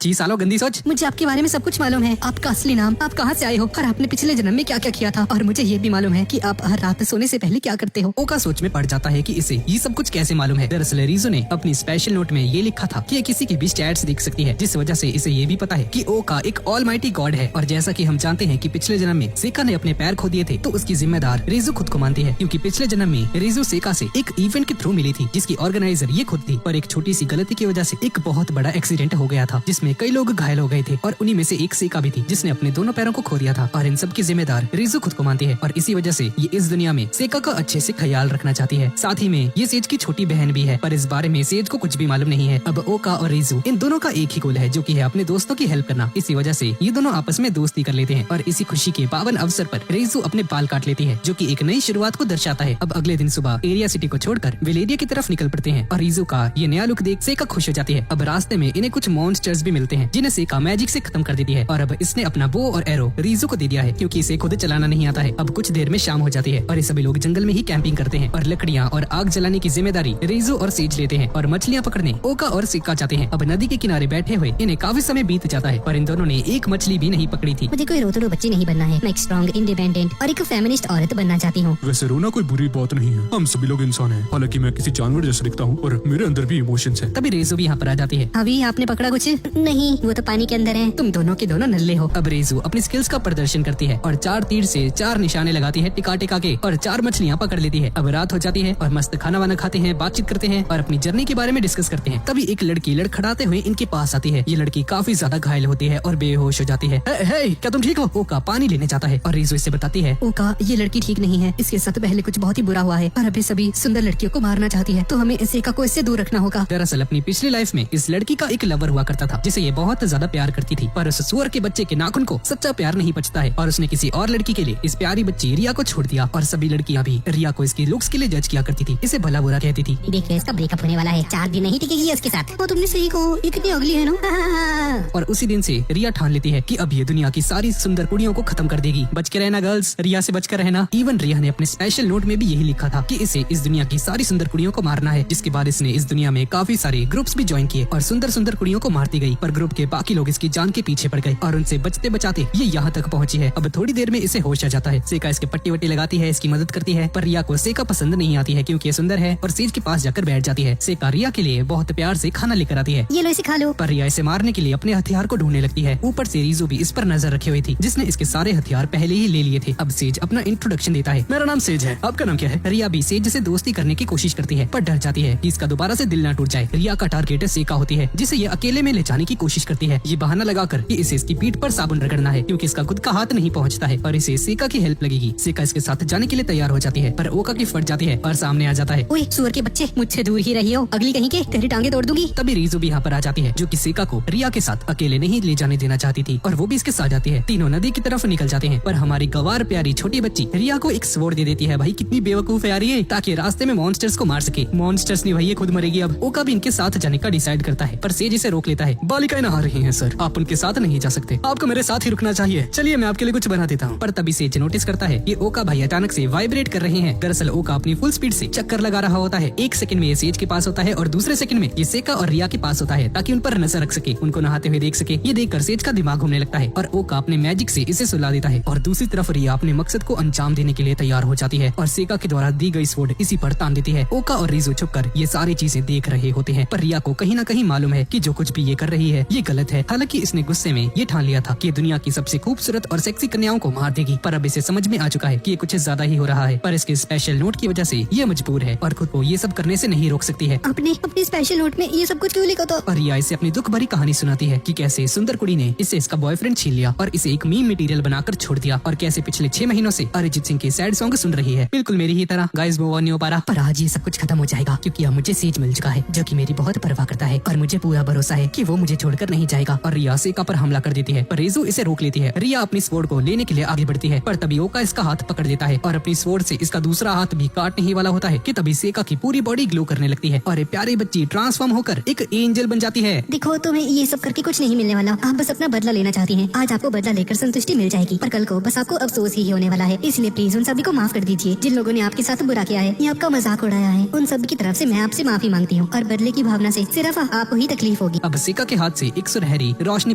Speaker 1: जी सालो गंदी सोच।
Speaker 3: मुझे आपके बारे में सब कुछ मालूम है, आपका असली नाम, आप कहाँ से आए हो और आपने पिछले जन्म में क्या क्या किया था, और मुझे ये भी मालूम है कि आप हर रात सोने से पहले क्या करते हो।
Speaker 1: ओका सोच में पड़ जाता है कि इसे ये सब कुछ कैसे मालूम है। दरअसल रीजू ने अपनी स्पेशल नोट में ये लिखा था कि ये किसी की भी चैट्स देख सकती है, जिस वजह से इसे ये भी पता है कि ओका एक ऑलमाइटी गॉड है। और जैसा कि हम जानते हैं कि पिछले जन्म में सेका ने अपने पैर खो दिए थे, तो उसकी जिम्मेदार रीजू खुद को मानती है, क्योंकि पिछले जन्म में रीजू सेका से एक इवेंट के थ्रू मिली थी, जिसकी ऑर्गेनाइजर ये खुद थी। पर एक छोटी सी गलती की वजह से एक बहुत बड़ा एक्सीडेंट हो गया था, जिसमें कई लोग घायल हो गए थे और उन्हीं में से एक सेका भी थी, जिसने अपने दोनों पैरों को खो दिया था। और इन सब की जिम्मेदार रीजू खुद को मानती है और इसी वजह से ये इस दुनिया में सेका का अच्छे से ख्याल रखना चाहती है। साथ ही में ये सेज की छोटी बहन भी है, पर इस बारे में सेज को कुछ भी मालूम नहीं है। अब ओका और रीजू इन दोनों का एक ही गोल है, जो कि है अपने दोस्तों की हेल्प करना। इसी वजह से ये दोनों आपस में दोस्ती कर लेते हैं और इसी खुशी के पावन अवसर पर रीजू अपने बाल काट लेती है, जो कि एक नई शुरुआत को दर्शाता है। अब अगले दिन सुबह एरिया सिटी को छोड़कर वेलेरिया की तरफ निकल पड़ते हैं और रीजू का ये नया लुक देख सेका खुश हो जाती है। अब रास्ते में इन्हें कुछ मॉन्स्टर्स भी मिलते हैं, जिन्हें सेका मैजिक से खत्म कर देती है। और अब इसने अपना बो और एरो रीजू को दे दिया है, क्योंकि इसे खुद चलाना नहीं आता है। अब कुछ देर में शाम हो जाती है और ये सभी लोग जंगल में ही कैंपिंग करते हैं और लकड़ियाँ और आग जलाने की जिम्मेदारी रीजू और सेज लेते हैं और मछलियाँ पकड़ने ओका और सेका जाते हैं। अब नदी के किनारे बैठे हुए इन्हें काफी समय बीत जाता है, पर इन दोनों ने एक मछली भी नहीं पकड़ी थी।
Speaker 3: मुझे कोई रोतड़ू बच्ची नहीं बनना है, मैं एक स्ट्रॉन्ग, इंडिपेंडेंट और एक फेमिनिस्ट औरत बनना चाहती हूँ।
Speaker 2: वैसे रोना कोई बुरी बात नहीं है, हम सभी लोग इंसान हैं। हालांकि मैं किसी जानवर जैसा दिखता हूँ और मेरे अंदर भी इमोशंस हैं।
Speaker 1: तभी रेजू भी यहाँ पर आ जाती है।
Speaker 3: अभी आपने पकड़ा कुछ? नहीं, वो तो पानी के अंदर है।
Speaker 1: तुम दोनों के दोनों नल्ले हो। अब रेजू अपनी स्किल्स का प्रदर्शन करती है और 4 तीर से 4 निशाने लगाती है टिका टिका के और 4 मछलियाँ पकड़ लेती है। अब रात हो जाती है और मस्त खाना वाना खाते हैं, बातचीत करते हैं और अपनी जर्नी के बारे में डिस्कस करते हैं। तभी एक लड़की लड़खड़ाते हुए इनके पास आती है। ये लड़की काफी ज्यादा घायल होती है और बेहोश हो जाती है। हे, क्या तुम ठीक हो? ओका पानी लेने जाता है और रेजू इससे बताती है,
Speaker 3: ओका ये लड़की ठीक नहीं है, इसके साथ पहले कुछ बहुत ही बुरा हुआ है और अभी सभी सुंदर लड़कियों को मारना चाहती है, तो हमें सेका को इससे दूर रखना होगा।
Speaker 1: दरअसल अपनी पिछली लाइफ में इस लड़की का एक लवर हुआ करता था, जिसे ये बहुत ज्यादा प्यार करती थी, पर उस सुअर के बच्चे के नाखून को सच्चा प्यार नहीं बचता है और उसने किसी और लड़की के लिए इस प्यारी बच्ची रिया को छोड़ दिया। और सभी लड़कियां भी रिया को इसकी लुक्स के लिए जज किया करती थी, इसे भला बुरा कहती थी।
Speaker 3: देखिए इसका ब्रेकअप होने वाला है, 4 दिन नहीं टिकेगी इसके साथ। वो तुमने सही कहो, ये कितनी अगली है ना।
Speaker 1: और उसी दिन से रिया ठान लेती है कि अब ये दुनिया की सारी सुंदर कुड़ियों को खत्म कर देगी। बच के रहना गर्ल्स, रिया से बचकर रहना। इवन रिया ने अपने स्पेशल नोट में भी यही लिखा था कि इसे इस दुनिया की सारी सुंदर कुड़ियों को मारना है, जिसके बाद इसने इस दुनिया में काफी सारे ग्रुप्स भी ज्वाइन किए और सुंदर सुंदर कुड़ियों को मारती गई। पर ग्रुप के बाकी लोग इसकी जान के पीछे पड़ गए और उनसे बचते बचाते ये यहाँ तक पहुँची है। अब थोड़ी देर में इसे होश आ जाता है। सेका इसके पट्टी वट्टी लगाती है, इसकी मदद करती है, पर रिया को सेका पसंद नहीं आती है क्योंकि ये सुंदर है और सेज के पास जाकर बैठ जाती है। सेका रिया के लिए बहुत प्यार से खाना लेकर आती है।
Speaker 3: ये लो इसे खा लो।
Speaker 1: पर रिया इसे मारने के लिए अपने हथियार को ढूंढने लगती है। ऊपर से रीजू भी इस पर नजर रखे हुई थी, जिसने इसके सारे हथियार पहले ही ले लिए थे। अब सेज अपना इंट्रोडक्शन देता है। मेरा नाम सेज है, आपका नाम क्या है? रिया भी सेज से दोस्ती करने की कोशिश करती है, पर डर जाती है कि इसका दोबारा से दिल ना टूट जाए। रिया का टारगेट सेका होती है, जिसे ये अकेले में ले जाने की कोशिश करती है। ये बहाना लगाकर कि इसे इसकी पीठ पर साबुन रगड़ना है, क्योंकि इसका खुद का हाथ नहीं पहुंचता है और इसे सेका की हेल्प लगेगी। सेका इसके साथ जाने के लिए तैयार हो जाती है, पर ओका की फट जाती है और सामने आ जाता है।
Speaker 3: ओए सुअर के बच्चे, मुझसे दूर ही रही हो, अगली कहीं के तेरी टांगे तोड़ दूंगी।
Speaker 1: तभी रीजू भी यहाँ पर आ जाती है, जो कि सेका को रिया के साथ अकेले नहीं ले जाने देना चाहती थी, और वो भी इसके साथ जाती है। तीनों नदी की तरफ निकल जाते हैं, पर हमारी गवार प्यारी छोटी बच्ची रिया को एक स्वॉर्ड दे देती है। भाई कितनी बेवकूफ है यार ये, ताकि रास्ते में मॉन्स्टर्स को मार सके। मॉन्स्टर्स नहीं भाई, ये खुद मरेगी। अब ओका भी इनके साथ जाने का डिसाइड करता है, पर सेज इसे रोक लेता है। बालिकाएं नहा रही हैं सर, आप उनके साथ नहीं जा सकते, आपको मेरे साथ ही रुकना चाहिए। चलिए मैं आपके लिए कुछ बना देता हूँ। पर तभी सेज नोटिस करता है कि ओका भाई अचानक से वाइब्रेट कर रहे हैं। दरअसल ओका अपनी फुल स्पीड से चक्कर लगा रहा होता है। एक सेकंड में ये सेज के पास होता है और दूसरे सेकंड में ये सेका और रिया के पास होता है, ताकि उन पर नजर रख सके, उनको नहाते हुए देख सके। ये देखकर सेज का दिमाग घूमने लगता है और ओका अपने मैजिक से इसे सुला देता है। और दूसरी तरफ रिया अपने मकसद को अंजाम देने के लिए तैयार हो जाती है और सेका के द्वारा दी गई स्वॉर्ड इसी पर तान देती है। ओका और रीजू छुपकर ये सारी चीजें देख रहे होते हैं, पर रिया को कहीं न कहीं मालूम है कि जो कुछ भी ये कर रही है ये गलत है। हालांकि इसने गुस्से में ये ठान लिया था कि दुनिया की सबसे खूबसूरत और सेक्सी कन्याओं को मार देगी, पर अब इसे समझ में आ चुका है कि ये कुछ ज्यादा ही हो रहा है। पर इसके स्पेशल नोट की वजह से ये मजबूर है और खुद को ये सब करने से नहीं रोक सकती है।
Speaker 3: आपने अपनी स्पेशल नोट में ये सब कुछ क्यों लिखा था?
Speaker 1: और रिया इसे अपनी दुख भरी कहानी सुनाती है कि कैसे सुंदर कुड़ी ने इससे इसका बॉयफ्रेंड छीन लिया और इसे एक मीम मटेरियल बनाकर छोड़ दिया, और कैसे पिछले 6 महीनों से अरिजीत सिंह के सैड सॉन्ग सुन रही है। बिल्कुल मेरी ही तरह। गाइस मूव ऑन नहीं हो पा रहा, पर आज ये सब कुछ खत्म हो जाएगा, क्योंकि अब मुझे सेज मिल चुका है, जो कि मेरी बहुत परवाह करता है और मुझे पूरा भरोसा है कि वो मुझे छोड़कर नहीं जाएगा। और रिया सेका पर हमला कर देती है, पर रीजू इसे रोक लेती है। रिया अपनी स्वॉर्ड को लेने के लिए आगे बढ़ती है, पर तभी ओका इसका हाथ पकड़ लेता है और अपनी स्वॉर्ड से इसका दूसरा हाथ भी काटने ही वाला होता है कि तभी सेका की पूरी बॉडी ग्लो करने लगती है और ये प्यारी बच्ची ट्रांसफॉर्म होकर एक एंजल बन जाती है।
Speaker 3: देखो तुम्हें ये सब करके कुछ नहीं मिलने वाला, आप बस अपना बदला लेना चाहती हैं। आज आपको बदला लेकर संतुष्टि मिल जाएगी, पर कल को बस आपको अफसोस ही होने वाला है। इसलिए प्लीज उन सभी को माफ कर दीजिए जिन लोगों ने आपके साथ बुरा किया है या आपका मजाक उड़ाया है। उन सभी की तरफ से मैं आपसे माफी मांगती हूँ, और बदले की भावना से सिर्फ आपको ही तकलीफ होगी।
Speaker 1: अब सेका के हाथ से एक सुनहरी रोशनी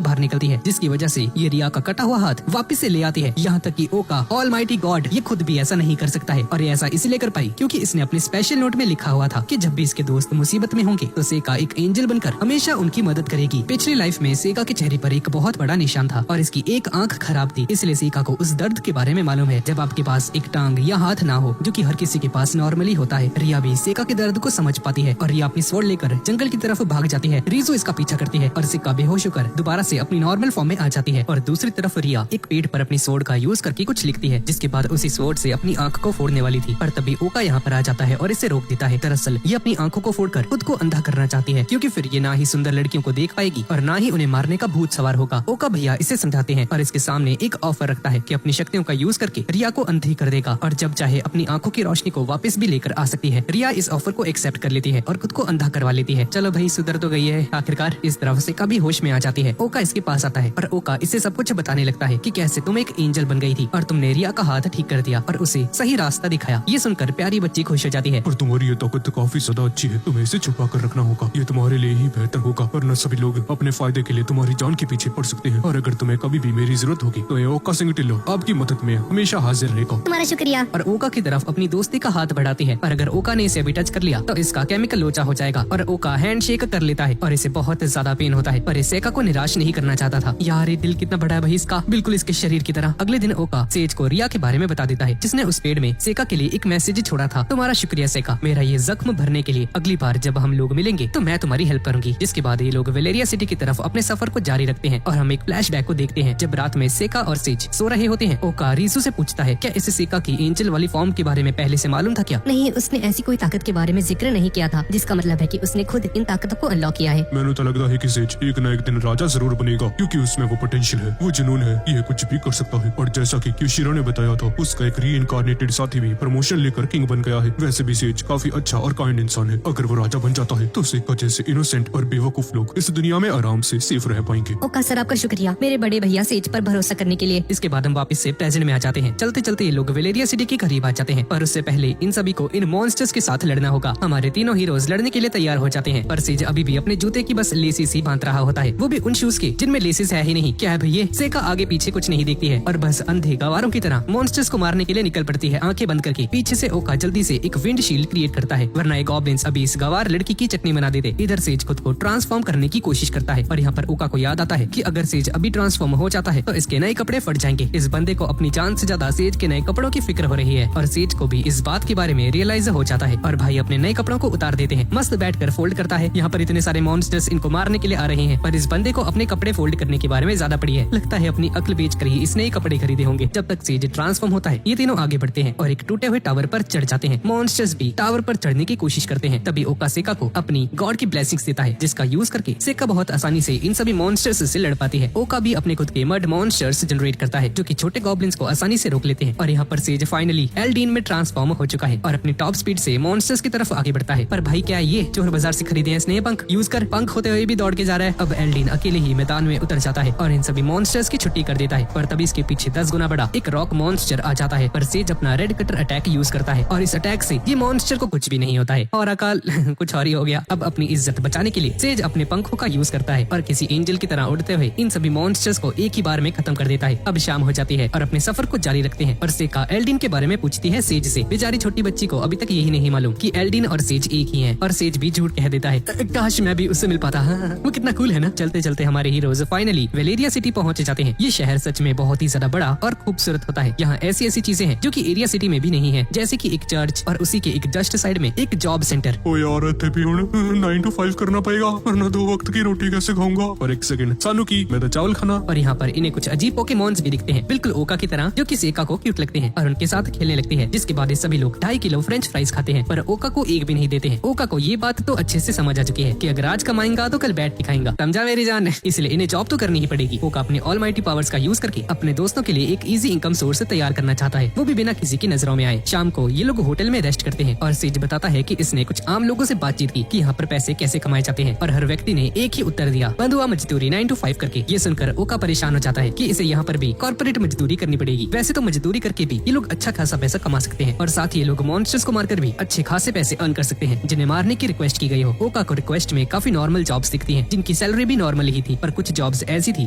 Speaker 1: बाहर निकलती है, जिसकी वजह से ये रिया का कटा हुआ हाथ वापस से ले आती है। यहाँ तक कि ओका ऑलमाइटी गॉड ये खुद भी ऐसा नहीं कर सकता है, और ये ऐसा इसलिए कर पाई क्योंकि इसने अपने स्पेशल नोट में लिखा हुआ था कि जब भी इसके दोस्त मुसीबत में होंगे तो सेका एक एंजल बनकर हमेशा उनकी मदद करेगी। पिछली लाइफ में सेका के चेहरे पर एक बहुत बड़ा निशान था और इसकी एक आंख खराब थी, इसलिए सेका को उस दर्द के बारे में मालूम है जब आपके पास एक टांग या हाथ ना हो, जो कि हर किसी के पास नॉर्मली होता है। रिया भी सेका के दर्द को समझ पाती है और रिया अपनी स्वॉर्ड लेकर जंगल की तरफ भाग जाती है। रीजू इसका पीछा करती है और सेका बेहोश होकर दोबारा से अपनी नॉर्मल फॉर्म में आ जाती है। और दूसरी तरफ रिया एक पेड़ पर अपनी स्वॉर्ड का यूज करके कुछ लिखती है, जिसके बाद उसी स्वॉर्ड से अपनी आंख को फोड़ने वाली थी, पर तभी ओका यहाँ पर आ जाता है और इसे रोक देता है। दरअसल ये अपनी आंखों को फोड़कर खुद को अंधा करना चाहती है, क्योंकि फिर ये ना ही सुंदर लड़कियों को देख पाएगी और ना ही उन्हें मारने का भूत सवार होगा। ओका भैया इसे समझाते हैं और इसके सामने एक ऑफर रखता है कि अपनी शक्तियों का यूज करके रिया को अंधी कर देगा और जब चाहे अपनी आंखों की रोशनी को वापस भी लेकर आ सकती है। रिया इस ऑफर को एक्सेप्ट कर लेती है और खुद को अंधा करवा लेती है। चलो भाई सुधर तो गई है आखिरकार। इस तरफ से कभी होश में आ जाती है। ओका इसके पास आता है और ओका इसे सब कुछ बताने लगता है कि कैसे तुम एक एंजल बन गई थी और तुमने रिया का हाथ ठीक कर दिया और उसे सही रास्ता दिखाया। ये सुनकर प्यारी बच्ची खुश हो जाती है।
Speaker 2: पर तुम्हारी ये ताकत काफी ज्यादा अच्छी है, तुम्हें इसे छुपा कर रखना होगा, ये तुम्हारे लिए ही बेहतर होगा, वरना सभी लोग अपने फायदे के लिए तुम्हारी जान के पीछे पड़ सकते हैं। और अगर तुम्हें कभी भी मेरी जरूरत होगी तो ये ओका सिंह टिल्लो आपकी मदद में हमेशा हाजिर रहेगा।
Speaker 3: तुम्हारा शुक्रिया।
Speaker 1: और ओका की तरफ अपनी दोस्ती का हाथ बढ़ाती है, पर अगर ओका ने इसे अभी टच कर लिया तो इसका केमिकल लोचा हो जाएगा और ओका हैंड शेक कर लेता है और इसे बहुत ज्यादा पेन होता है। पर इस सेका को निराश नहीं करना चाहता था। यार ये दिल कितना बड़ा है भाई इसका, बिल्कुल इसके शरीर की तरह। अगले दिन ओका सेज को रिया के बारे में बता देता है, जिसने उस पेड़ में सेका के लिए एक मैसेज छोड़ा था। तुम्हारा शुक्रिया सेका, मेरा ये जख्म भरने के लिए। अगली बार जब हम लोग मिलेंगे तो मैं तुम्हारी हेल्प करूंगी। जिसके बाद ये लोग वेलेरिया सिटी की तरफ अपने सफर को जारी रखते हैं और हम एक फ्लैशबैक को देखते हैं जब रात में सेका और सेज सो रहे होते हैं। ओका रीजू से पूछता है क्या इसे सेका की एंजल वाली फॉर्म के बारे में पहले से मालूम था क्या?
Speaker 3: नहीं, उसने ऐसी कोई ताकत के बारे में जिक्र नहीं किया था, जिसका मतलब है कि उसने खुद इन ताकतों को अनलॉक किया है।
Speaker 2: मैंने तो लगता है कि सेज एक न एक दिन राजा जरूर बनेगा, क्योंकि उसमें वो पोटेंशियल है, वो जुनून है, ये कुछ भी कर सकता है। और जैसा कि क्यूशिरा ने बताया था, उसका एक रीइंकार्नेटेड साथी भी प्रमोशन लेकर किंग बन गया है। वैसे भी सेज काफी अच्छा और काइंड इंसान है। अगर वो राजा बन जाता है तो सेका जैसे इनोसेंट और बेवकूफ लोग इस दुनिया में आराम से सेफ रह पाएंगे।
Speaker 3: ओका सर आपका शुक्रिया मेरे बड़े भैया सेज पर भरोसा करने के लिए।
Speaker 1: इसके बाद हम वापस से प्रेजेंट में आ जाते हैं। चलते चलते ये लोग वेलेरिया सिटी के करीब आ जाते हैं, पर उससे पहले इन सभी को इन मॉन्स्टर्स के साथ लड़ना होगा। हमारे तीनों हीरोज लड़ने के लिए तैयार हो जाते हैं, पर सेज अभी भी अपने जूते की बस लेसिस ही बांध रहा होता है, वो भी उन शूज के जिनमें लेसिस है ही नहीं। क्या है भैया, सेका आगे पीछे कुछ नहीं देखती है और बस अंधे गवारों की तरह मॉन्स्टर्स को मारने के लिए निकल पड़ती है आंखें बंद करके। पीछे से ओका जल्दी से एक विंड शील्ड क्रिएट करता है, वरना एक गॉब्लिन्स अभी इस गवार लड़की की चटनी बना देते। इधर सेज खुद को ट्रांसफॉर्म करने की कोशिश करता है और यहाँ पर ओका को याद आता है कि अगर सेज अभी ट्रांसफॉर्म हो जाता है तो इसके नए कपड़े फट जाएंगे। इस बंदे को अपनी जान से ज्यादा सेज के नए कपड़ों की फिक्र हो रही है और सेज को भी इस बात के बारे में रियलाइज हो जाता है और भाई अपने नए कपड़ों को उतार देते हैं। मस्त बैठकर फोल्ड करता है। यहाँ पर इतने सारे मॉन्स्टर्स इनको मारने के लिए आ रहे हैं, पर इस बंदे को अपने कपड़े फोल्ड करने के बारे में ज्यादा पड़ी है। लगता है अपनी अक्ल बेच कर ही इस नए कपड़े खरीदे होंगे। जब तक सेज ट्रांसफॉर्म होता है ये तीनों आगे बढ़ते हैं और एक टूटे हुए टावर पर चढ़ जाते हैं। मॉन्स्टर्स व्यक्ति टावर पर चढ़ने की कोशिश करते हैं। तभी ओका सेका को अपनी गॉड की ब्लेसिंग्स देता है, जिसका यूज करके सेका बहुत आसानी से इन सभी मॉन्स्टर्स से लड़ पाती है। ओका भी अपने खुद के मड मॉन्स्टर्स जनरेट करता है, जो कि छोटे गॉब्लिन्स को आसानी से रोक लेते हैं। और यहाँ पर सेज फाइनली एल्डीन में ट्रांसफॉर्म हो चुका है और अपनी टॉप स्पीड से मॉन्स्टर्स की तरफ आगे बढ़ता है। पर भाई क्या ये चोर बाजार से खरीदे हैं स्नेह पंख यूज कर पंख होते हुए भी दौड़ के जा रहा है। अब एल्डीन अकेले ही मैदान में उतर जाता है और इन सभी मॉन्स्टर्स की छुट्टी कर देता है। पर तभी इसके पीछे 10 गुना बड़ा एक रॉक मॉन्स्टर आ जाता है। पर सेज अपना रेड कटर अटैक यूज करता है और इस अटैक से ये मॉन्स्टर को कुछ भी नहीं होता है और अकाल कुछ और ही हो गया। अब अपनी इज्जत बचाने के लिए सेज अपने पंखों का यूज करता है और किसी एंजल की तरह उड़ते हुए इन सभी मॉन्स्टर्स को एक ही बार में खत्म कर देता है। अब शाम हो जाती है और अपने सफर को जारी रखते हैं और सेका एल्डीन के बारे में पूछती है सेज से। बेचारी छोटी बच्ची को अभी तक यही नहीं मालूम कि एल्डीन और सेज एक ही हैं और सेज भी झूठ कह देता है। काश मैं भी उससे मिल पाता। वो कितना कूल है ना। चलते चलते हमारे हीरोज फाइनली वेलेरिया सिटी पहुंच जाते हैं। ये शहर सच में बहुत ही ज्यादा बड़ा और खूबसूरत होता है। यहाँ ऐसी ऐसी चीजें हैं जो कि एरिया सिटी में भी नहीं है, जैसे कि एक चर्च और उसी के एक जस्ट साइड में एक जॉब सेंटर।
Speaker 2: ओ यार इत्थे भी हुण 9 to 5 करना पड़ेगा, वरना 2 वक्त की रोटी कैसे खाऊंगा। और एक सेकंड, सानू की मैं तो चावल खाना।
Speaker 1: और यहाँ पर इन्हें कुछ अजीब पोकेमॉन्स भी दिखते हैं, बिल्कुल ओका की तरह, जो कि सेका को क्यूट लगते हैं और उनके साथ खेलने लगते हैं। जिसके बाद ये सभी लोग 2.5 किलो फ्रेंच फ्राइज खाते हैं, पर ओका को एक भी नहीं देते हैं। ओका को ये बात तो अच्छे से समझ आ चुकी है कि अगर आज कमाएगा तो कल बैठ के खाएगा, समझा मेरी जान। इसलिए इन्हें जॉब तो करनी ही पड़ेगी। ओका अपने ऑलमाइटी पावर्स का यूज करके अपने दोस्तों के लिए एक इजी इनकम सोर्स तैयार करना चाहता है, वो भी बिना किसी की नजरों में आए। शाम को ये लोग होटल में रेस्ट करते हैं और सेज बताता है कि इसने कुछ आम लोगों से बातचीत की कि यहाँ पर पैसे कैसे कमाए जाते हैं और हर व्यक्ति ने एक ही उत्तर दिया, बंधुआ मजदूरी 9 to 5 करके। ये सुनकर ओका परेशान हो जाता है कि इसे यहाँ पर भी कॉर्पोरेट मजदूरी करनी पड़ेगी। वैसे तो मजदूरी करके भी ये लोग अच्छा खासा पैसा कमा सकते हैं और साथ ही ये लोग मॉन्स्टर्स को मारकर भी अच्छे खासे पैसे अर्न कर सकते हैं जिन्हें मारने की रिक्वेस्ट की गई हो। ओका को रिक्वेस्ट में काफी नॉर्मल जॉब्स दिखती हैं, जिनकी सैलरी भी नॉर्मल ही थी, पर कुछ जॉब्स ऐसी थी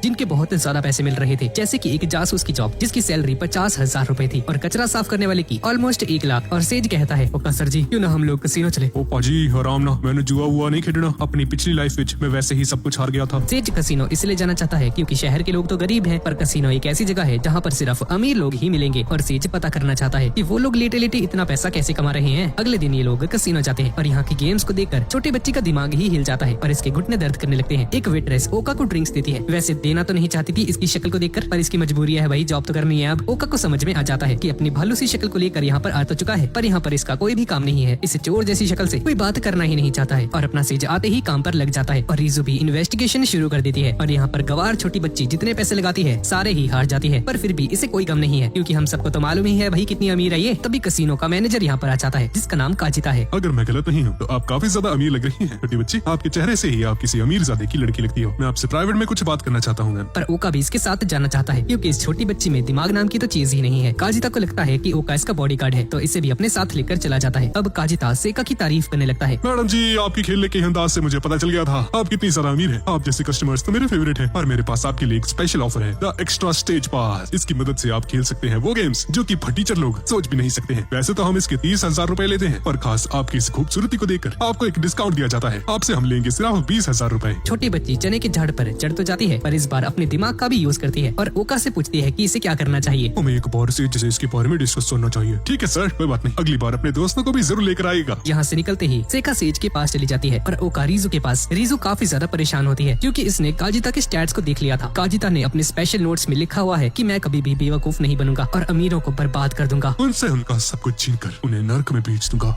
Speaker 1: जिनके बहुत ज्यादा पैसे मिल रहे थे, जैसे कि एक जासूस की जॉब जिसकी सैलरी 50,000 रूपए थी और कचरा साफ करने वाले की ऑलमोस्ट 1 लाख। और सेज कहता है, ओका सर जी क्यों ना हम लोग कसिनो चले।
Speaker 2: ओ पाजी आराम ना, मैंने जुआ हुआ नहीं खेलना। अपनी पिछली लाइफ विच मैं वैसे ही सब कुछ हार गया था।
Speaker 1: सेज कसिनो इसलिए जाना चाहता है क्योंकि शहर के लोग तो गरीब हैं, पर कसिनो एक ऐसी जगह है जहाँ पर सिर्फ अमीर लोग ही मिलेंगे। और सेज पता करना चाहता है कि वो लोग लेटे लेटे इतना पैसा कैसे कमा रहे हैं। अगले दिन ये लोग कसिनो जाते हैं और यहाँ की गेम्स को देखकर छोटे बच्चे का दिमाग ही हिल जाता है और इसके घुटने दर्द करने लगते हैं। एक वेट्रेस ओका को ड्रिंक्स देती है, वैसे देना तो नहीं चाहती थी इसकी शक्ल को देखकर, पर इसकी मजबूरी है भाई, जॉब तो करनी है। अब ओका को समझ में आ जाता है कि अपनी भालू सी शक्ल को लेकर यहाँ पर आ तो चुका है, पर यहाँ पर इसका कोई भी काम नहीं है। इसे चोर जैसी शक्ल से कोई बात करना ही नहीं चाहता है और अपना सेज आते ही काम पर लग जाता है। और रीजू भी इन्वेस्टिगेशन शुरू कर देती है और यहाँ पर गवार छोटी बच्ची जितने पैसे लगाती है सारे ही हार जाती है, पर फिर भी इसे कोई गम नहीं है क्योंकि हम सबको तो मालूम ही है भाई कितनी अमीर है ये। तभी कसिनो का मैनेजर यहाँ पर आ जाता है जिसका नाम काजिता है।
Speaker 2: अगर मैं गलत नहीं हूँ तो आप काफी ज्यादा अमीर लग रही हैं छोटी बच्ची। आपके चेहरे से ही आप किसी अमीर ज़ादे की लड़की लगती हो। मैं आपसे प्राइवेट में कुछ बात करना चाहता हूँ।
Speaker 1: पर ओका भी इसके साथ जाना चाहता है क्योंकि इस छोटी बच्ची में दिमाग नाम की तो चीज ही नहीं है। काजिता को लगता है कि ओका इसका बॉडीगार्ड है, तो इसे भी अपने साथ लेकर चला जाता है। अब काजिता सेका की तारीफ करने लगता है।
Speaker 2: मैडम जी, आपकी खेलने के अंदाज से मुझे पता चल गया था आप कितनी ज्यादा अमीर हैं। आप जैसे कस्टमर्स तो मेरे फेवरेट हैं और मेरे पास आपके लिए एक स्पेशल ऑफर है, द एक्स्ट्रा स्टेज पास। इसकी मदद से आप खेल सकते हैं वो गेम्स जो कि फटीचर लोग सोच भी नहीं सकते हैं। वैसे तो हम इसके 30,000 रूपए लेते हैं, पर खास आपकी इस खूबसूरती को देखकर आपको एक डिस्काउंट दिया जाता है। आपसे हम लेंगे सिर्फ 20,000 रूपए।
Speaker 1: छोटी बच्ची चने के झाड़ पर चढ़ तो जाती है, पर इस बार अपने दिमाग का भी यूज करती है और ओका से पूछती है कि इसे क्या करना चाहिए।
Speaker 2: हमें एक बार से जैसे इसके बारे में डिस्कस करना चाहिए। ठीक है सर, कोई बात नहीं, अगली बार अपने दोस्तों को भी जरूर लेकर आएगा।
Speaker 1: यहाँ से निकलते ही सेका सेज के पास चली जाती है और ओका रीजू के पास। रीजू काफी ज्यादा परेशान होती है क्योंकि इसने काजिता के स्टैट्स को देख लिया था। काजिता ने अपने स्पेशल नोट्स में लिखा हुआ है कि मैं कभी भी बेवकूफ नहीं बनूंगा और अमीरों को बर्बाद कर दूंगा।
Speaker 2: उनसे उनका सब कुछ छीनकर उन्हें नर्क में भेज दूंगा।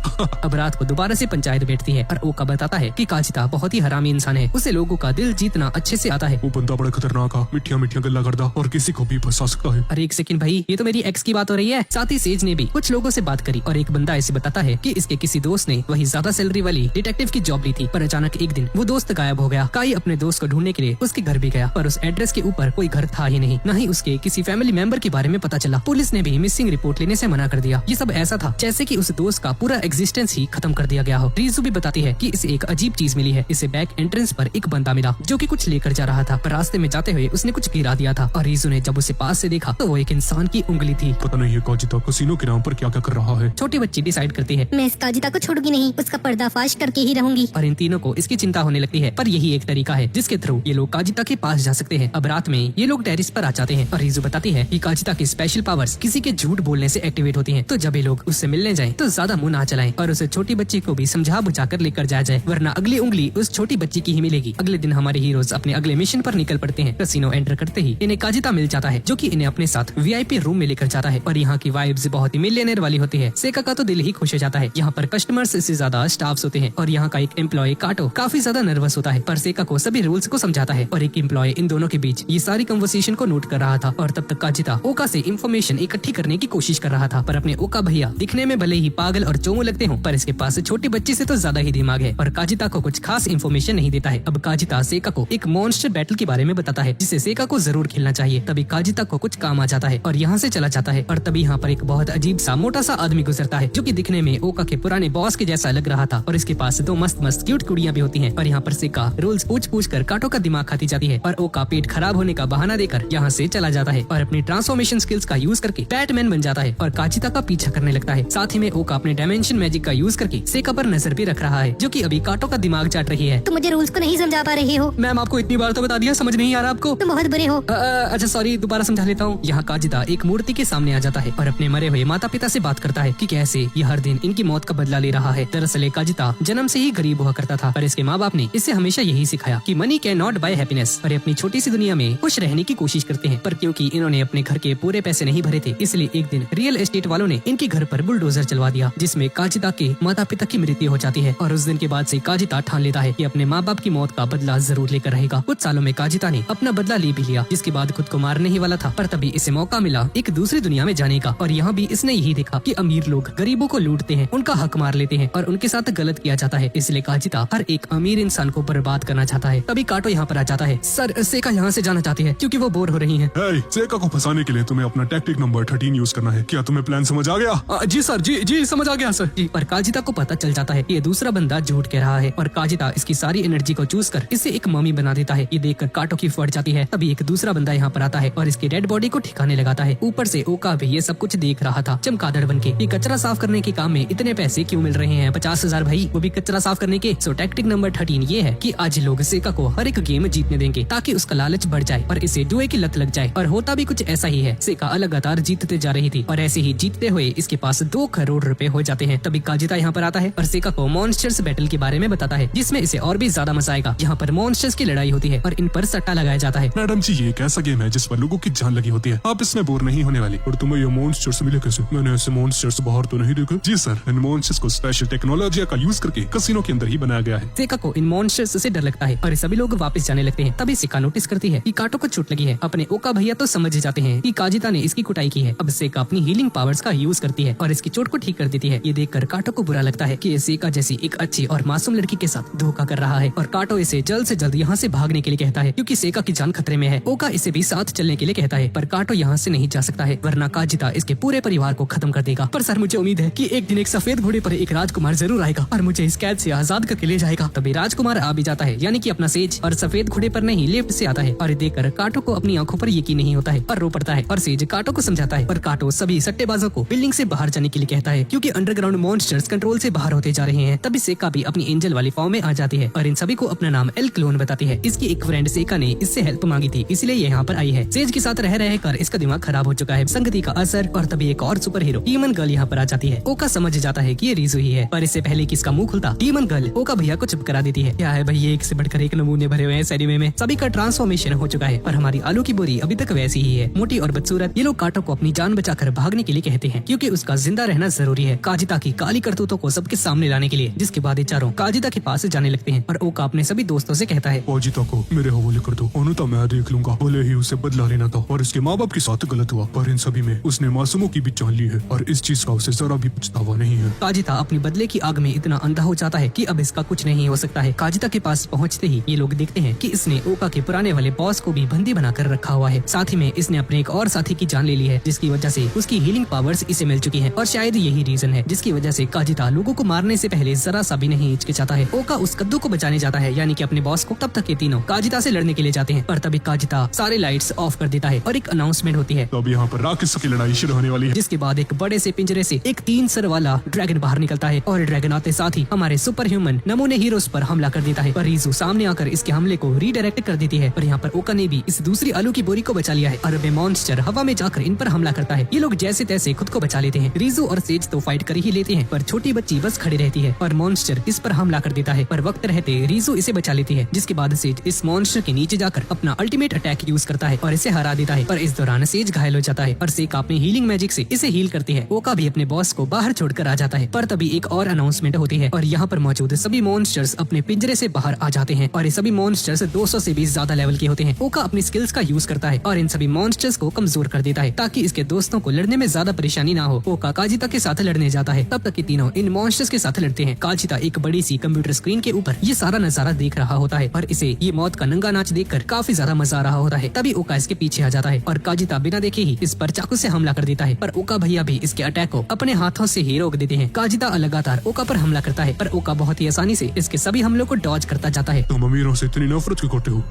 Speaker 1: अब रात को दोबारा से पंचायत बैठती है और ओका बताता है कि काजिता बहुत ही हरामी इंसान है, उसे लोगों का दिल जीतना अच्छे से आता है।
Speaker 2: वो बंदा बड़ा खतरनाक है, मिठिया मिठिया गल्ला करता और किसी को भी फंसा सकता है।
Speaker 1: अरे एक सेकंड भाई, ये तो मेरी एक्स की बात हो रही है। साथ ही सेज ने भी कुछ लोगों से बात करी और एक बंदा ऐसे बताता है कि इसके किसी दोस्त ने वही ज्यादा सैलरी वाली डिटेक्टिव की जॉब ली थी, पर अचानक एक दिन वो दोस्त गायब हो गया। काई अपने दोस्त को ढूंढने के लिए उसके घर भी गया, पर उस एड्रेस के ऊपर कोई घर था ही नहीं, न ही उसके किसी फैमिली मेंबर के बारे में पता चला। पुलिस ने भी मिसिंग रिपोर्ट लेने से मना कर दिया। ये सब ऐसा था जैसे कि उस दोस्त का पूरा एग्जिस्टेंस ही खत्म कर दिया गया हो। रीजू भी बताती है कि इसे एक अजीब चीज मिली है। इसे बैक एंट्रेंस पर एक बंदा मिला जो कि कुछ लेकर जा रहा था, पर रास्ते में जाते हुए उसने कुछ गिरा दिया था और रीजू ने जब उसे पास से देखा तो वो एक इंसान की उंगली थी।
Speaker 2: पता नहीं है काजिता कसिनो के नाम पर क्या क्या कर रहा है।
Speaker 1: छोटी बच्ची डिसाइड करती है
Speaker 3: मैं इस काजिता को छोड़ूंगी नहीं, उसका पर्दाफाश करके ही रहूंगी।
Speaker 1: और इन तीनों को इसकी चिंता होने लगती है, पर यही एक तरीका है जिसके थ्रू ये लोग काजिता के पास जा सकते हैं। अब रात में ये लोग टेरिस पर आ जाते हैं और रीजू बताती है कि काजिता की स्पेशल पावर्स किसी के झूठ बोलने से एक्टिवेट होती हैं, तो जब ये लोग उससे मिलने जाएं तो ज्यादा मुंह ना चलाएं और उस छोटी बच्ची को भी समझा बुझा कर लेकर जाया जाए, वरना अगली उंगली उस छोटी बच्ची की ही मिलेगी। अगले दिन हमारे हीरोज अपने अगले मिशन पर निकल पड़ते हैं। कसिनो एंटर करते ही इन्हें काजिता मिल जाता है जो कि इन्हें अपने साथ VIP रूम में लेकर जाता है और यहाँ की वाइब्स बहुत ही मिलियनेयर वाली होती है। सेका का तो दिल ही खुश खुश हो जाता है। यहाँ पर कस्टमर्स से ज्यादा स्टाफ्स होते हैं और यहाँ का एक एम्प्लॉय काटो काफी ज्यादा नर्वस होता है, पर सेका को सभी रूल्स को समझाता है और एक एम्प्लॉय इन दोनों के बीच ये सारी कन्वर्सेशन को नोट कर रहा था। और तब तक काजिता ओका से इंफॉर्मेशन इकट्ठी करने की कोशिश कर रहा था, पर अपने ओका भैया दिखने में भले ही पागल और चोमू लगते हो, पर इसके पास छोटे बच्चे से तो ज्यादा ही दिमाग है और काजिता को कुछ खास इंफॉर्मेशन नहीं देता है। अब काजिता सेका को एक मॉन्स्टर बैटल के बारे में बताता है जिसे सेका को जरूर खेलना चाहिए। तभी काजिता को कुछ काम आ जाता है और यहाँ से चला जाता है। और तभी यहाँ पर एक बहुत अजीब सा मोटा सा आदमी गुजरता है जो कि दिखने में ओका के पुराने बॉस के जैसा लग रहा था और इसके पास दो मस्त मस्त क्यूट कुड़ियां भी होती हैं। और यहाँ पर सेका रूल्स पूछ कर काटो का दिमाग खाती जाती है और ओका पेट खराब होने का बहाना देकर यहाँ से चला जाता है और अपनी ट्रांसफॉर्मेशन स्किल्स का यूज करके बैटमैन बन जाता है और काजिता का पीछा करने लगता है। साथ ही में ओका अपने डायमेंशन मैजिक का यूज करके सेका पर नजर भी रख रहा है जो कि अभी काटो का दिमाग चाट रही है।
Speaker 3: तुम मुझे रूल्स को नहीं समझा पा रहे हो।
Speaker 1: मैम आपको इतनी बार तो बता दिया, समझ नहीं आ रहा आपको?
Speaker 3: तुम बहुत बुरे हो।
Speaker 1: अच्छा सॉरी, दोबारा समझा लेता हूँ। यहाँ काजिता एक मूर्ति के सामने आ जाता है और अपने मरे हुए माता पिता से बात करता है कि कैसे ये हर दिन इनकी मौत का बदला ले रहा है। दरअसल काजिता जन्म से ही गरीब हुआ करता था पर इसके माँ बाप ने इसे हमेशा यही सिखाया कि money can not buy happiness और अपनी छोटी सी दुनिया में खुश रहने की कोशिश करते हैं। पर क्योंकि इन्होंने अपने घर के पूरे पैसे नहीं भरे थे, इसलिए एक दिन रियल एस्टेट वालों ने इनके घर पर बुलडोजर चलवा दिया जिसमें काजिता के माता पिता की मृत्यु हो जाती है। और उस दिन के बाद से काजिता ठान लेता है कि अपने माँ बाप की मौत का बदला जरूर लेकर रहेगा। कुछ सालों में काजिता ने अपना बदला ले भी लिया जिसके बाद खुद को मारने ही वाला था, पर तभी इसे मौका मिला एक दूसरी दुनिया में जाने का। और यहाँ भी इसने यही देखा कि अमीर लोग गरीबों को लूटते हैं, उनका हक मार लेते हैं और उनके साथ गलत किया जाता है। इसलिए काजिता हर एक अमीर इंसान को बर्बाद करना चाहता है। तभी काटो यहाँ पर आ जाता है। सर सेका यहाँ से जाना चाहती है क्योंकि वो बोर हो रही है।
Speaker 2: सेका को फंसाने के लिए तुम्हें अपना टैक्टिक नंबर 13 यूज करना है। क्या तुम्हें प्लान समझ आ गया?
Speaker 1: जी सर, जी समझ आ गया सर जी। पर काजिता को पता चल जाता है ये दूसरा बंदा झूठ कह रहा है और काजिता इसकी सारी एनर्जी को चूज कर इसे एक मम्मी बना देता है। ये देखकर काटो की फट जाती है। तभी एक दूसरा बंदा यहाँ पर आता है और इसकी डेड बॉडी को ठिकाने लगाता है। ऊपर से ओका भी ये सब कुछ देख रहा था चमगादड़ बनके। ये कचरा साफ करने के काम में इतने पैसे क्यों मिल रहे हैं? 50,000 भाई, वो भी कचरा साफ करने के। सो टैक्टिक नंबर 13 ये है कि आज लोग सेका को हर एक गेम जीतने देंगे ताकि उसका लालच बढ़ जाए और इसे जुए की लत लग जाए। और होता भी कुछ ऐसा ही है। सेका लगातार जीतते जा रही थी और ऐसे ही जीतते हुए इसके पास 2 करोड़ रुपए हो जाते हैं। तभी काजिता यहाँ पर आता है और सेका को मॉन्स्टर्स बैटल के बारे में बताता है जिसमें इसे और भी ज्यादा मजा आएगा। यहाँ पर मॉन्स्टर्स की लड़ाई होती है और इन पर सट्टा लगाया जाता है।
Speaker 2: मैडम जी, ये एक ऐसा गेम है जिस पर लोगों की जान लगी होती है। आप इसमें बोर नहीं होने वाली। और तुम्हें ये मॉन्स्टर्स मिले कैसे? मैंने ऐसे मॉन्स्टर्स बाहर तो नहीं देखे। जी सर, इन मॉन्स्टर्स को स्पेशल टेक्नोलॉजी का यूज करके कसिनो के अंदर ही बनाया गया है।
Speaker 1: सेका को इन मॉन्स्टर्स से डर लगता है और सभी लोग वापस जाने लगते हैं। तभी सेका नोटिस करती है कि काटो को चोट लगी है। अपने ओका भैया तो समझ जाते हैं कि काजिता ने इसकी कुटाई की है। अब सेका अपनी हीलिंग पावर्स का यूज करती है और इसकी चोट को ठीक कर देती है। ये देखकर काटो को बुरा लगता है कि सेका जैसी एक अच्छी और मासूम लड़की के साथ धोखा कर रहा है और काटो इसे जल्द से जल्द यहाँ से भागने के लिए कहता है क्योंकि सेका की जान खतरे में है। ओका इसे भी साथ चलने के लिए कहता है पर काटो यहाँ से नहीं जा सकता है वरना काजिता इसके पूरे परिवार को खत्म कर देगा। पर सर मुझे उम्मीद है कि एक दिन एक सफेद घोड़े पर एक राजकुमार जरूर आएगा और मुझे इस कैद से आजाद करके ले जाएगा। तभी राजकुमार आ भी जाता है यानी कि अपना सेज, और सफेद घोड़े पर नहीं लिफ्ट से आता है और देखकर काटो को अपनी आंखों पर यकीन नहीं होता है और रो पड़ता है और सेज काटो को समझाता है। पर काटो सभी सट्टेबाजों को बिल्डिंग से बाहर जाने के लिए कहता है क्योंकि अंडरग्राउंड मॉन्स्टर्स कंट्रोल से बाहर होते जा रहे हैं। तभी सेका भी अपनी एंजल वाली फॉर्म में आ जाती है और इन सभी को अपना नाम एल क्लोन बताती है। इसकी एक फ्रेंड सेका ने इससे हेल्प मांगी थी इसलिए ये यहाँ पर आई है। सेज के साथ रह कर इसका दिमाग खराब हो चुका है, संगति का असर। और तभी एक और सुपर हीरो डीमन गर्ल यहाँ पर आ जाती है। ओका समझ जाता है कि ये रीजू ही है पर इससे पहले कि इसका मुंह खुलता डीमन गर्ल ओका भैया को चुप करा देती है। क्या है भाई, ये एक से बढ़कर एक नमूने भरे हुए हैं सैनिमे में। सभी का ट्रांसफॉर्मेशन हो चुका है पर हमारी आलू की बोरी अभी तक वैसी ही है, मोटी और बदसूरत। ये लोग काटो को अपनी जान बचाकर भागने के लिए कहते हैं क्योंकि उसका जिंदा रहना जरूरी है काजिता की काली करतूतों को सबके सामने लाने के लिए। जिसके बाद ये चारों काजिता के पास जाने लगते हैं और ओका अपने सभी दोस्तों से कहता है
Speaker 2: काजिता को मेरे हवाले कर दो, अनुता मैं देख लूंगा। भले ही उसे बदला लेना था और इसके माँ बाप के साथ गलत हुआ पर इन सभी में उसने मासूमों की भी जान ली है और इस चीज का उसे जरा भी पछतावा नहीं है।
Speaker 1: काजिता अपनी बदले की आग में इतना अंधा हो जाता है कि अब इसका कुछ नहीं हो सकता है। काजिता के पास पहुंचते ही ये लोग देखते हैं कि इसने ओका के पुराने वाले बॉस को भी बंदी बनाकर रखा हुआ है। साथ ही में इसने अपने एक और साथी की जान ले ली है जिसकी वजह से उसकी हीलिंग पावर्स इसे मिल चुकी है और शायद यही रीजन है जिसकी वजह से काजिता लोगों को मारने से पहले जरा सा भी नहीं हिचकिचाता है। ओका उस कद्दू को बचाने जाता है यानी कि अपने बॉस को। तब तक ये तीनों काजिता से लड़ने के लिए जाते हैं पर तभी काजिता सारे लाइट्स ऑफ कर देता है और एक अनाउंसमेंट होती है।
Speaker 2: तो अब यहाँ पर राक्षसों की लड़ाई शुरू होने वाली है।
Speaker 1: जिसके बाद एक बड़े से पिंजरे से एक 3 सर वाला ड्रैगन बाहर निकलता है और ड्रैगन आते साथ ही हमारे सुपर ह्यूमन नमूने हीरोज पर हमला कर देता है। पर रीजू सामने आकर इसके हमले को रीडायरेक्ट कर देती है और यहाँ पर ओका ने भी इस दूसरी आलू की बोरी को बचा लिया है और अब मॉन्स्टर हवा में जाकर इन पर हमला करता है। ये लोग जैसे तैसे खुद को बचा लेते हैं। रीजू और सेज तो फाइट कर ही लेते हैं पर छोटी बच्ची बस खड़ी रहती है और मॉन्स्टर इस पर हमला कर देता है पर वक्त रहते रीजू इसे बचा लेती है। जिसके बाद सेज इस मॉन्स्टर के नीचे जाकर अपना अल्टीमेट अटैक यूज करता है और इसे हरा देता है। पर इस दौरान सेज घायल हो जाता है और सेका अपनी हीलिंग मैजिक से इसे हील करती है। ओका भी अपने बॉस को बाहर छोड़कर आ जाता है। पर तभी एक और अनाउंसमेंट होती है और यहाँ पर मौजूद सभी मॉन्स्टर्स अपने पिंजरे से बाहर आ जाते हैं और ये सभी मॉन्स्टर्स 200 से भी ज्यादा लेवल के होते हैं। ओका अपनी स्किल्स का यूज करता है और इन सभी मॉन्स्टर्स को कमजोर कर देता है ताकि इसके दोस्तों को लड़ने में ज्यादा परेशानी ना हो। ओका काजिता के साथ लड़ने जाता है, तब तक कि तीनों इन मॉन्स्टर्स के साथ लड़ते हैं। काजिता एक बड़ी सी कंप्यूटर स्क्रीन के ऊपर ये सारा नजारा देख रहा होता है और इसे ये मौत का नंगा नाच देखकर काफी ज्यादा मजा आ रहा होता है। तभी ओका इसके पीछे आ जाता है और काजिता बिना देखे ही इस पर चाकू से हमला कर देता है, पर ओका भैया भी इसके अटैक को अपने हाथों से ही रोक देते हैं। काजिता लगातार ओका पर हमला करता है, पर ओका बहुत ही आसानी से इसके सभी हमलों को डॉज करता जाता है।
Speaker 2: तुम अमीरों से इतनी नफरत क्यों करते हो?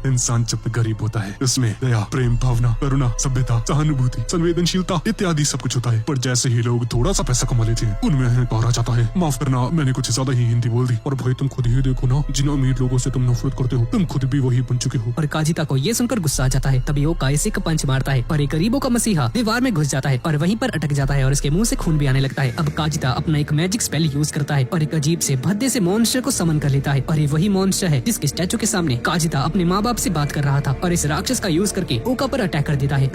Speaker 2: इंसान जब गरीब होता है उसमें दया, प्रेम, भावना, करुणा, सभ्यता, सहानुभूति, संवेदनशीलता इत्यादि सब कुछ होता है। पर जैसे ही लोग थोड़ा सा पैसा कमा लेते हैं उनमें अहंकार आ जाता है। माफ करना, मैंने कुछ ज्यादा ही हिंदी बोल दी। और भाई तुम खुद ही देखो ना, जिन अमीर लोगों से तुम नफरत करते हो तुम खुद भी वही बन चुके हो।
Speaker 1: और काजिता को ये सुनकर गुस्सा आ जाता है। तभी ओका इसे एक पंच मारता है और एक गरीबों का मसीहा दीवार में घुस जाता है और वहीं पर अटक जाता है और इसके मुंह से खून भी आने लगता है। अब काजिता अपना एक मैजिक स्पेल यूज करता है और एक अजीब से भद्दे से मॉन्स्टर को समन कर लेता है और ये वही मॉन्स्टर है जिसके स्टैचू के सामने काजिता अपने माँ बाप से बात कर रहा था और इस राक्षस का यूज करके ओका पर अटैक कर देता है।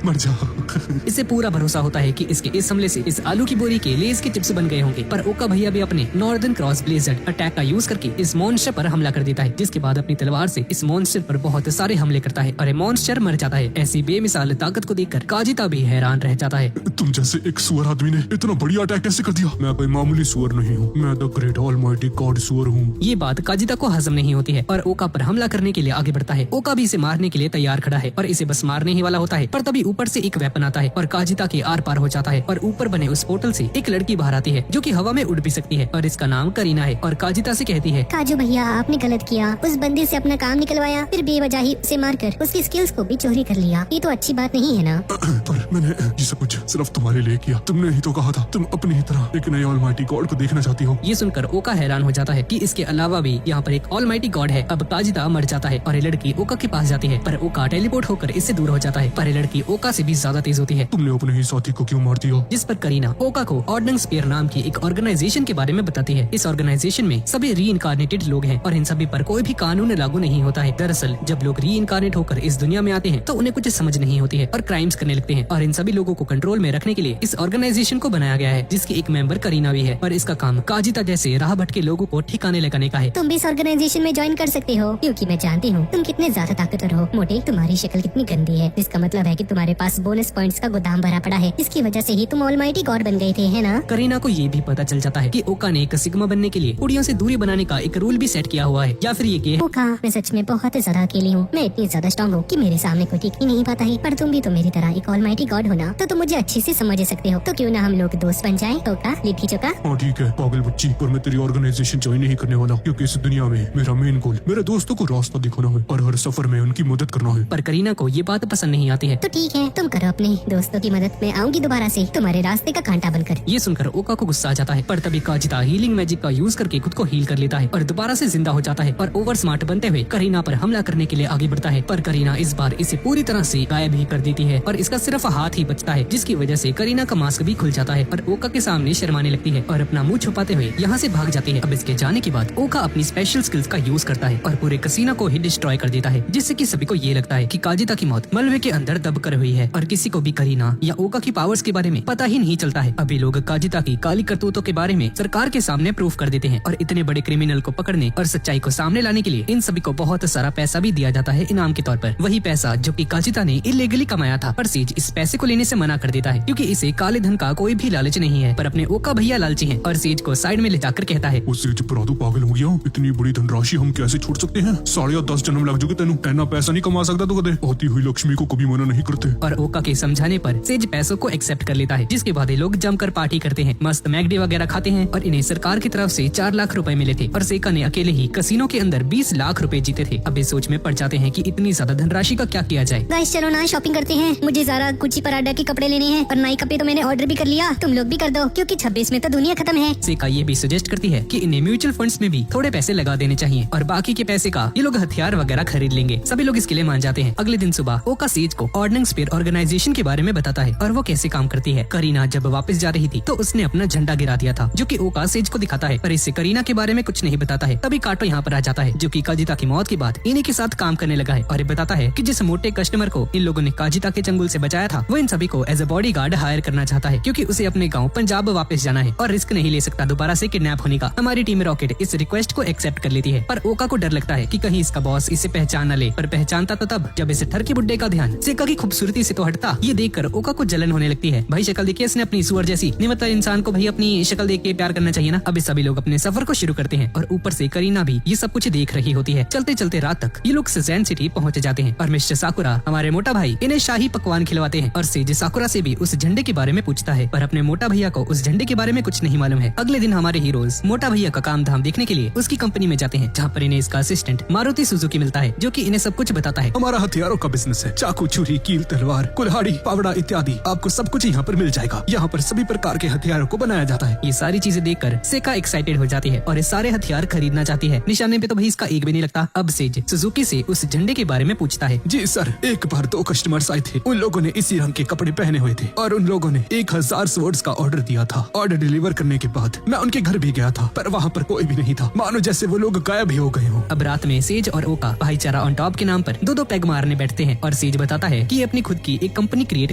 Speaker 2: मर जाओ।
Speaker 1: इसे पूरा भरोसा होता है कि इसके इस हमले से इस आलू की बोरी के लेस के चिप्स बन गए होंगे, पर ओका भैया भी अपने नॉर्दर्न क्रॉस ब्लेजर्ड अटैक का यूज करके इस मॉन्स्टर पर हमला कर देता है, जिसके बाद अपनी तलवार से इस मॉन्स्टर पर बहुत सारे हमले करता है और ये मॉन्स्टर मर जाता है। ऐसी बेमिसाल ताकत को देखकर काजिता भी हैरान रह जाता है।
Speaker 2: तुम जैसे एक सुअर आदमी ने इतना बढ़िया अटैक कैसे कर दिया? मैं कोई मामूली सुअर नहीं हूँ, मैं द ग्रेट ऑलमाइटी गॉड सुअर हूँ।
Speaker 1: ये बात काजिता को हजम नहीं होती है और ओका पर हमला करने के लिए आगे बढ़ता है। ओका भी इसे मारने के लिए तैयार खड़ा है और इसे बस मारने ही वाला होता है, पर तभी ऊपर से एक वेपन आता है और काजिता के आर पार हो जाता है और ऊपर बने उस पोर्टल से एक लड़की बाहर आती है जो कि हवा में उड़ भी सकती है और इसका नाम करीना है और काजिता से कहती है,
Speaker 3: काजू भैया आपने गलत किया, उस बंदे से अपना काम निकलवाया, फिर बेवजह ही उसे मारकर उसकी स्किल्स को भी चोरी कर लिया। ये तो अच्छी बात नहीं है ना।
Speaker 2: पर मैंने ये सब कुछ सिर्फ तुम्हारे लिए किया। तुमने ही तो कहा था तुम अपनी ही तरह एक नए ऑलमाइटी गॉड को देखना चाहती हो।
Speaker 1: ये सुनकर ओका हैरान हो जाता है कि इसके अलावा भी यहाँ पर एक ऑलमाइटी गॉड है। अब काजिता मर जाता है और ये लड़की ओका के पास जाती है, पर ओका टेलीपोर्ट होकर इससे दूर हो जाता है, पर ये लड़की ओका से भी ज्यादा तेज होती है।
Speaker 2: तुमने अपने ही साथी को क्यों मार दिया?
Speaker 1: जिस पर करीना ओका को ऑर्डनेंस स्पेयर नाम की एक ऑर्गेनाइजेशन के बारे में बताती है। इस ऑर्गेनाइजेशन में सभी रीइंकार्नेटेड लोग हैं और इन सभी पर कोई भी कानून लागू नहीं होता है। दरअसल जब लोग रीइंकार्नेट होकर इस दुनिया में आते हैं तो उन्हें कुछ समझ नहीं होती है और क्राइम्स करने लगते हैं और इन सभी लोगों को कंट्रोल में रखने के लिए इस ऑर्गेनाइजेशन को बनाया गया है, जिसकी एक मेंबर करीना भी है और इसका काम काजिता जैसे राह भटके लोगों को ठिकाने लगाने का है।
Speaker 3: तुम भी इस ऑर्गेनाइजेशन में ज्वाइन कर सकते हो, क्योंकि मैं जानती हूँ तुम कितने ज्यादा ताकतवर हो। मोटे, तुम्हारी शक्ल कितनी गंदी है, जिसका मतलब है कि तुम्हारे पास बोनस पॉइंट्स का गोदाम भरा पड़ा है। इसकी वजह से ही तुम ऑलमाइटी गॉड बन गए थे, है ना?
Speaker 1: करीना को ये भी पता चल जाता है कि ओका ने एक सिग्मा बनने के लिए कुड़ियों से दूरी बनाने का एक रूल भी सेट किया हुआ है, या फिर ये कि
Speaker 3: ओका, मैं सच में बहुत ज्यादा अकेली हूँ। मैं इतनी ज्यादा स्ट्रॉन्ग हूँ कि मेरे सामने कोई टिक ही नहीं पाता है। पर तुम भी तो मेरी तरह एक ऑलमाइटी गॉड हो ना, तो तुम मुझे अच्छे से समझ सकते हो। तो क्यों ना हम लोग दोस्त बन जाएं? ओका, लिट्टी चोका।
Speaker 2: हाँ ठीक है पागल बच्ची, पर मैं तेरी ऑर्गेनाइजेशन ज्वाइन नहीं करने वाला, क्योंकि इस दुनिया में मेरा मेन गोल मेरे दोस्तों को रास्ता दिखाना है और हर सफर में उनकी मदद करना है।
Speaker 1: पर करीना को ये बात पसंद नहीं आती है।
Speaker 3: तो ठीक है, तुम करो अपने दोस्तों की मदद। मैं आऊंगी दोबारा से तुम्हारे रास्ते का कांटा बनकर।
Speaker 1: ये सुनकर ओका को गुस्सा आ जाता है, पर तभी काजिता हीलिंग मैजिक का यूज करके खुद को हील कर लेता है और दोबारा से जिंदा हो जाता है और ओवर स्मार्ट बनते हुए करीना पर हमला करने के लिए आगे बढ़ता है। पर करीना इस बार इसे पूरी तरह से गायब ही कर देती है और इसका सिर्फ हाथ ही बचता है, जिसकी वजह से करीना का मास्क भी खुल जाता है और ओका के सामने शर्माने लगती है और अपना मुंह छुपाते हुए यहाँ से भाग जाती है। अब इसके जाने के बाद ओका अपनी स्पेशल स्किल्स का यूज करता है और पूरे कसीना को ही डिस्ट्रॉय कर देता है, जिससे कि सभी को ये लगता है कि काजिता की मौत मलबे के अंदर दब कर हुई है और किसी को भी करीना या ओका की पावर्स के बारे में पता ही नहीं चलता है। अभी लोग काजिता की काली करतूतों के बारे में सरकार के सामने प्रूफ कर देते हैं और इतने बड़े क्रिमिनल को पकड़ने और सच्चाई को सामने लाने के लिए इन सभी को बहुत सारा पैसा भी दिया जाता है इनाम के तौर पर। वही पैसा जो कि काजिता ने इलीगली कमाया था, पर सेज इस पैसे को लेने से मना कर देता है क्योंकि इसे काले धन का कोई भी लालच नहीं है, पर अपने ओका भैया लालची हैं और सेज को साइड में ले जाकर कहता है,
Speaker 2: उस सेज पर तू पागल हो गया, इतनी बड़ी धनराशि हम कैसे छोड़ सकते हैं? 10.5 जन्म लग चुके तेनू, इतना पैसा नहीं कमा सकता तो कदे। आती हुई लक्ष्मी को कभी मना नहीं करते।
Speaker 1: और ओका के समझाने पर सेज पैसों को एक्सेप्ट कर लेता है, जिसके बाद ये लोग जमकर पार्टी करते हैं, मस्त मैगडी वगैरह खाते हैं और इन्हें सरकार की तरफ से 4 लाख रुपए मिले थे और सेका ने अकेले ही कसीनो के अंदर 20 लाख रुपए जीते थे। अब इस सोच में पड़ जाते हैं कि इतनी ज्यादा धनराशि का क्या किया जाए।
Speaker 3: गाइस चलो ना शॉपिंग करते हैं, मुझे ज़रा गुच्ची पराडा के कपड़े लेने हैं और नाई कपड़े तो मैंने ऑर्डर भी कर लिया, तुम लोग भी कर दो क्योंकि 26 में तो दुनिया खत्म है।
Speaker 1: सेका ये भी सजेस्ट करती है कि इन्हें म्यूचुअल फंड्स में भी थोड़े पैसे लगा देने चाहिए और बाकी के पैसे का ये लोग हथियार वगैरह खरीद लेंगे। सभी लोग इसके लिए मान जाते हैं। अगले दिन सुबह ओका सेज को ऑर्डनेंस स्पेयर ऑर्गेनाइजेशन के बारे में बताता है और वो कैसे काम करती है। करीना जब वापस जा रही थी तो उसने अपना झंडा गिरा दिया था, जो कि ओका सेज को दिखाता है, पर इससे करीना के बारे में कुछ नहीं बताता है। तभी काटो यहाँ पर आ जाता है, जो कि काजिता की मौत के बाद इन्हीं के साथ काम करने लगा है और ये बताता है कि जिस मोटे कस्टमर को इन लोगों ने काजिता के चंगुल से बचाया था वो इन सभी को एज अ बॉडीगार्ड हायर करना चाहता है क्योंकि उसे अपने गाँव पंजाब वापस जाना है और रिस्क नहीं ले सकता दोबारा से किडनैप होने का। हमारी टीम रॉकेट इस रिक्वेस्ट को एक्सेप्ट कर लेती है, पर ओका को डर लगता है कि कहीं इसका बॉस इसे पहचान न ले। पर पहचानता तो तब जब इसे ठरकी बुड्ढे का ध्यान सेका की खूबसूरती से तो हटता। ये देखकर ओका को जलन होने लगती है। भाई शक्ल देखिए इसने अपनी सुअर जैसी, नहीं मतलब इंसान को भाई अपनी शक्ल देख के प्यार करना चाहिए ना। अब सभी लोग अपने सफर को शुरू करते हैं और ऊपर से करीना भी ये सब कुछ देख रही होती है। चलते चलते रात तक ये लोग सज़ेन सिटी पहुंच जाते हैं और मिस्टर साकुरा हमारे मोटा भाई इन्हें शाही पकवान खिलवाते हैं और सेज साकुरा से भी उस झंडे के बारे में पूछता है, पर अपने मोटा भैया को उस झंडे के बारे में कुछ नहीं मालूम है। अगले दिन हमारे हीरोज मोटा भैया का काम धाम देखने के लिए उसकी कंपनी में जाते हैं, जहाँ पर इन्हें इसका असिस्टेंट मारुति सुजुकी मिलता है, जो कि इन्हें सब कुछ बताता है।
Speaker 2: हमारा हथियारों का बिजनेस है, चाकू, छुरी, कील, तलवार, कुल्हाड़ी, फावड़ा इत्यादि, आपको सब कुछ यहाँ पर मिल जाएगा। यहाँ पर सभी प्रकार के हथियारों को बनाया जाता है।
Speaker 1: ये सारी चीजें देखकर सेका एक्साइटेड हो जाती है और ये सारे हथियार खरीदना चाहती है। निशाने पे तो भाई इसका एक भी नहीं लगता। अब सेज सुजुकी से उस झंडे के बारे में पूछता है।
Speaker 2: जी सर, एक बार 2 कस्टमर्स आए थे, उन लोगों ने इसी रंग के कपड़े पहने हुए थे और उन लोगों ने 1000 स्वर्ड्स का ऑर्डर दिया था। ऑर्डर डिलीवर करने के बाद मैं उनके घर भी गया था, पर वहाँ पर कोई भी नहीं था, मानो जैसे वो लोग गायब ही हो गए हो।
Speaker 1: अब रात में सेज और ओका भाईचारा ऑन टॉप के नाम पर 2-2 पैग मारने बैठते हैं और सेज बताता है कि ये अपनी खुद की एक कंपनी क्रिएट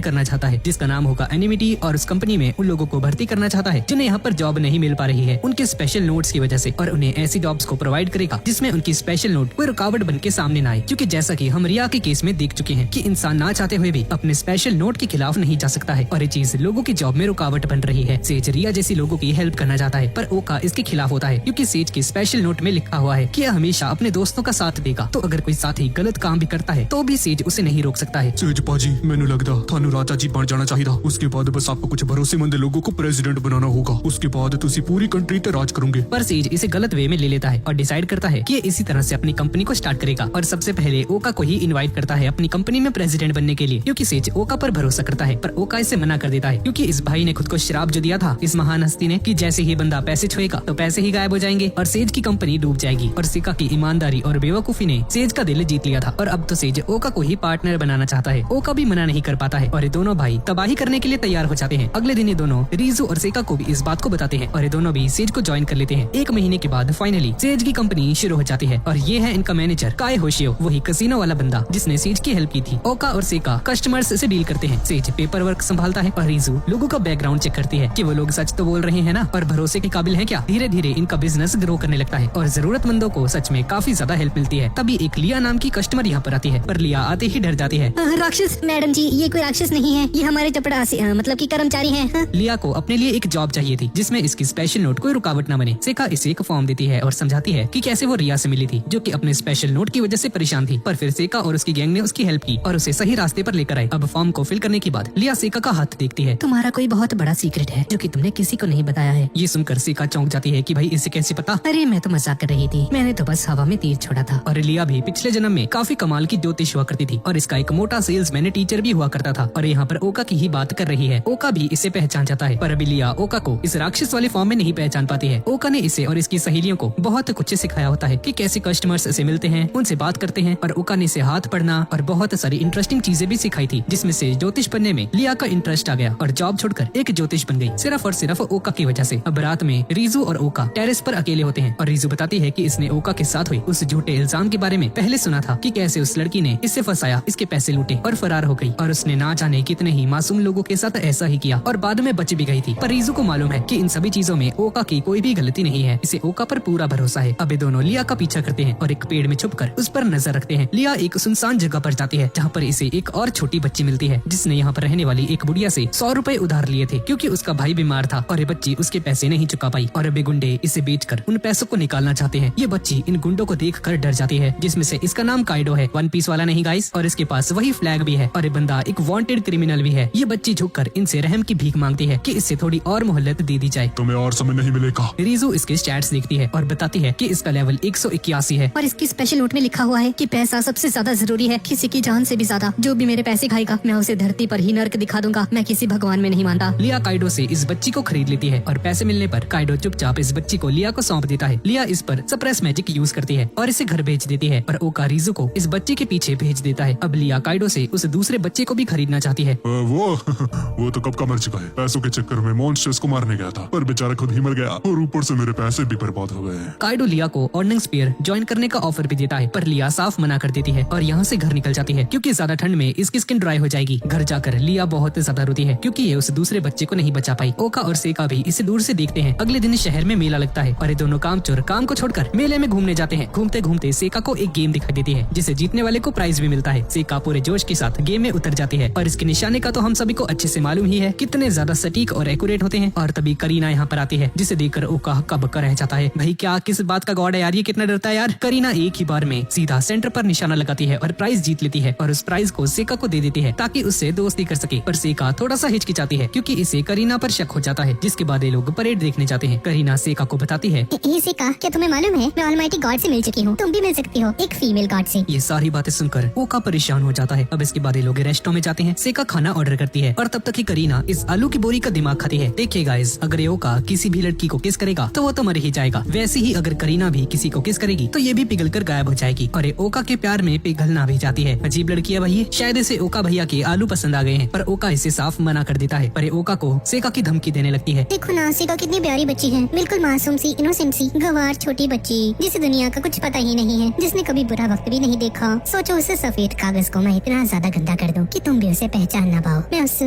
Speaker 1: करना चाहता है जिसका नाम होगा एनिमिटी, और उस कंपनी में उन लोगों को भर्ती करना चाहता है जिन्हें यहाँ पर जॉब नहीं मिल पा रही है उनके स्पेशल नोट्स की वजह से, और उन्हें ऐसी जॉब्स को प्रोवाइड करेगा जिसमें उनकी स्पेशल नोट कोई रुकावट बन के सामने न आए। क्योंकि जैसा कि हम रिया के केस में देख चुके हैं कि इंसान ना चाहते हुए भी अपने स्पेशल नोट के खिलाफ नहीं जा सकता है और ये चीज लोगों की जॉब में रुकावट बन रही है। सेज रिया जैसी लोगों की हेल्प करना चाहता है, पर ओका इसके खिलाफ होता है क्योंकि सेज के स्पेशल नोट में लिखा हुआ है कि यह हमेशा अपने दोस्तों का साथ देगा। तो अगर कोई साथी गलत काम भी करता है तो भी सेज उसे नहीं रोक सकता है।
Speaker 2: सेज पाजी, मैंने लगता थानू राजा जी बन जाना चाहिए था। उसके बाद बस आपको कुछ भरोसेमंद लोगों को प्रेसिडेंट बनाना होगा, उसके बाद तुसी पूरी कंट्री पे राज करोगे।
Speaker 1: पर सेज इसे गलत वे में ले लेता है और डिसाइड करता है कि ये इसी तरह से अपनी कंपनी को स्टार्ट करेगा और सबसे पहले ओका को ही इनवाइट करता है अपनी कंपनी में प्रेसिडेंट बनने के लिए, क्योंकि सेज ओका पर भरोसा करता है। पर ओका इसे मना कर देता है क्योंकि इस भाई ने खुद को श्राप जो दिया था इस महान हस्ती ने कि जैसे ही बंदा पैसे छुएगा तो पैसे ही गायब हो जाएंगे और सेज की कंपनी डूब जाएगी। और सेका की ईमानदारी और बेवकूफी ने सेज का दिल जीत लिया था और अब तो सेज ओका को ही पार्टनर बनाना चाहता है। ओका भी मना नहीं कर पाता है और ये दोनों भाई तबाही करने के लिए तैयार हो जाते हैं। अगले दिन ये दोनों रीजू और सेका को भी इस बात को बताते हैं और ये दोनों भी सेज को ज्वाइन कर लेते हैं। 1 महीने के बाद फाइनली सेज की कंपनी शुरू हो जाती है और ये है इनका मैनेजर काए होशियो, वही कसिनो वाला बंदा जिसने सेज की हेल्प की थी। ओका और सेका कस्टमर्स से डील करते हैं, सेज पेपर वर्क संभालता है और रीजू लोगों का बैकग्राउंड चेक करती है कि वो लोग सच तो बोल रहे हैं ना और भरोसे के काबिल हैं क्या। धीरे धीरे इनका बिजनेस ग्रो करने लगता है और जरूरतमंदों को सच में काफी ज्यादा हेल्प मिलती है। तभी एक लिया नाम की कस्टमर यहाँ पर आती है, पर लिया आते ही डर जाती है।
Speaker 3: राक्षस मैडम जी, ये कोई राक्षस नहीं है, ये हमारे चपड़ासी मतलब कि कर्मचारी हैं।
Speaker 1: लिया को अपने लिए एक जॉब चाहिए थी जिसमें इसकी स्पेशल नोट कोई रुकावट न बने। सेका इसे एक फॉर्म देती है और समझाती है कि कैसे वो रिया से मिली थी जो कि अपने स्पेशल नोट की वजह से परेशान थी, पर फिर सेका और उसकी गैंग ने उसकी हेल्प की और उसे सही रास्ते पर लेकर आए। अब फॉर्म को फिल करने के बाद लिया सेका का हाथ देखती है।
Speaker 3: तुम्हारा कोई बहुत बड़ा सीक्रेट है जो कि तुमने किसी को नहीं बताया है।
Speaker 1: ये सुनकर सेका चौंक जाती है कि भाई इसे कैसे पता।
Speaker 3: अरे मैं तो मजाक कर रही थी, मैंने तो बस हवा में तीर छोड़ा था।
Speaker 1: और लिया भी पिछले जन्म में काफी कमाल की ज्योतिष हुआ करती थी और इसका एक मोटा सेल्समैन टीचर भी हुआ करता था और यहाँ पर ओका की ही बात कर रही है। ओका भी इसे पहचान जाता है, पर अभी लिया ओका को इस राक्षस वाले फॉर्म में नहीं पहचान पाती है। ओका ने इसे और इसकी सहेलियों को बहुत कुछ सिखाया होता है कि कैसे कस्टमर्स से मिलते हैं, उनसे बात करते हैं, और ओका ने इसे हाथ पढ़ना और बहुत सारी इंटरेस्टिंग चीजें भी सिखाई थी, जिसमें से ज्योतिष पढ़ने में लिया का इंटरेस्ट आ गया और जॉब छोड़कर एक ज्योतिष बन गई, सिर्फ और सिर्फ ओका की वजह से। अब रात में रीजू और ओका टेरेस पर अकेले होते हैं और रीजू बताती है कि इसने ओका के साथ हुई उस झूठे इल्जाम के बारे में पहले सुना था कि कैसे उस लड़की ने इससे फंसाया, इसके पैसे लूटे और फरार हो गई, और उसने ना जाने कितने ही मासूम लोगों के साथ ऐसा ही किया और बाद में बच भी गई थी। पर रीजू को मालूम है कि इन सभी चीजों में ओका की कोई भी गलती नहीं है, इसे ओका पर पूरा भरोसा है। अब ये दोनों लिया का पीछा करते हैं और एक पेड़ में छुपकर उस पर नजर रखते हैं। लिया एक सुनसान जगह पर जाती है जहाँ पर इसे एक और छोटी बच्ची मिलती है जिसने यहाँ पर रहने वाली एक बुढ़िया से 100 रुपए उधार लिए थे क्योंकि उसका भाई बीमार था और ये बच्ची उसके पैसे नहीं चुका पाई और अब गुंडे इसे बेचकर उन पैसों को निकालना चाहते हैं। ये बच्ची इन गुंडों को देखकर डर जाती है, जिसमें से इसका नाम काइडो है, वन पीस वाला नहीं गाइस, और इसके पास वही फ्लैग भी है और ये बंदा एक वांटेड क्रिमिनल भी है। ये बच्ची झुककर इनसे रहम की भीख मांगती है कि इससे थोड़ी और मोहल्लत दे दी जाए।
Speaker 2: तुम्हें और समय नहीं मिलेगा।
Speaker 1: रीजू इसके स्टैट्स देखती है और बताती है कि इसका लेवल 181 है
Speaker 3: और इसकी स्पेशल नोट में लिखा हुआ है कि पैसा सबसे ज्यादा जरूरी है, किसी की जान से भी ज्यादा। जो भी मेरे पैसे खाएगा मैं उसे धरती पर ही नर्क दिखा दूंगा, मैं किसी भगवान में नहीं मानता।
Speaker 1: लिया काइडो से इस बच्ची को खरीद लेती है और पैसे मिलने पर काइडो चुपचाप इस बच्ची को लिया को सौंप देता है। लिया इस पर सप्रेस मैजिक यूज करती है और इसे घर भेज देती है, पर ओका रीजू को इस बच्चे के पीछे भेज देता है। अब लिया काइडो से उस दूसरे बच्चे को भी खरीदना चाहती है।
Speaker 2: वो तो कब का मर चुका है। पैसों के चक्कर में मॉन्स्टर्स को मारने गया था, पर बेचारा खुद ही मर गया और ऊपर से मेरे पैसे भी बर्बाद हो गए।
Speaker 1: काइडो लिया को ऑर्डनिंग स्पीयर ज्वाइन करने का ऑफर भी देता है, पर लिया साफ मना कर देती है और यहाँ से घर निकल जाती है क्योंकि ज्यादा ठंड में इसकी स्किन ड्राई हो जाएगी। घर जाकर लिया बहुत ज्यादा रोती है क्योंकि ये उस दूसरे बच्चे को नहीं बचा पाई। ओका और सेका भी इसे दूर से देखते हैं। अगले दिन शहर में मेला लगता है और ये दोनों कामचोर काम को छोड़कर मेले में घूमने जाते हैं। घूमते घूमते सेका को एक गेम दिखाई देती है जिसे जीतने वाले को प्राइज भी मिलता है। सेका पूरे जोश के साथ गेम में उतर जाती है और इसके निशाने का तो हम सभी को अच्छे से मालूम ही है कितने ज्यादा सटीक और एक्यूरेट होते हैं। और तभी करीना यहाँ पर आती है जिसे देखकर ओका हक्का बक्का रह जाता है। भाई क्या किस बात का गॉड है यार, ये कितना डरता है यार। करीना एक ही बार में सीधा सेंटर पर निशाना लगाती है और प्राइज जीत लेती है और उस प्राइज को सेका को दे देती है ताकि उससे दोस्ती कर सके। पर सेका थोड़ा सा हिचकिचाती है क्योंकि इसे करीना पर शक हो जाता है। जिसके बाद ये लोग परेड देखने जाते हैं। करीना सेका को बताती है,
Speaker 3: सेका क्या तुम्हें मालूम है मैं ऑलमाइटी गॉड से मिल चुकी हूँ, तुम भी मिल सकती हो एक फीमेल गॉड से।
Speaker 1: ये सारी बातें सुनकर ओका परेशान हो जाता है। अब इसके बाद ये लोग रेस्टोरेंट में जाते हैं। सेका खाना ऑर्डर करती है और तब तक ही करीना इस आलू की बोरी का दिमाग खाती है। देखिए गाइस, अगर ये ओका किसी भी लड़की को किस करेगा तो वो तो मर ही जाएगा। वैसे ही अगर करीना भी किसी को किस करेगी तो ये भी पिघल कर गायब हो जाएगी और ये ओका के प्यार में पिघलना भी जाती है। अजीब लड़की है भाई, शायद इसे ओका भैया के आलू पसंद आ गए हैं। पर ओका इसे साफ मना कर देता है। पर ये ओका को सेका की धमकी देने लगती है।
Speaker 3: देखो ना सेका कितनी प्यारी बच्ची है, बिल्कुल मासूम सी, इनोसेंट सी, गवार छोटी बच्ची जिसे दुनिया का कुछ पता ही नहीं है, जिसने कभी बुरा वक्त भी नहीं देखा। सोचो उसे सफेद कागज को मैं इतना ज्यादा गंदा कर दूं कि तुम भी उसे पहचान ना पाओ, मैं उससे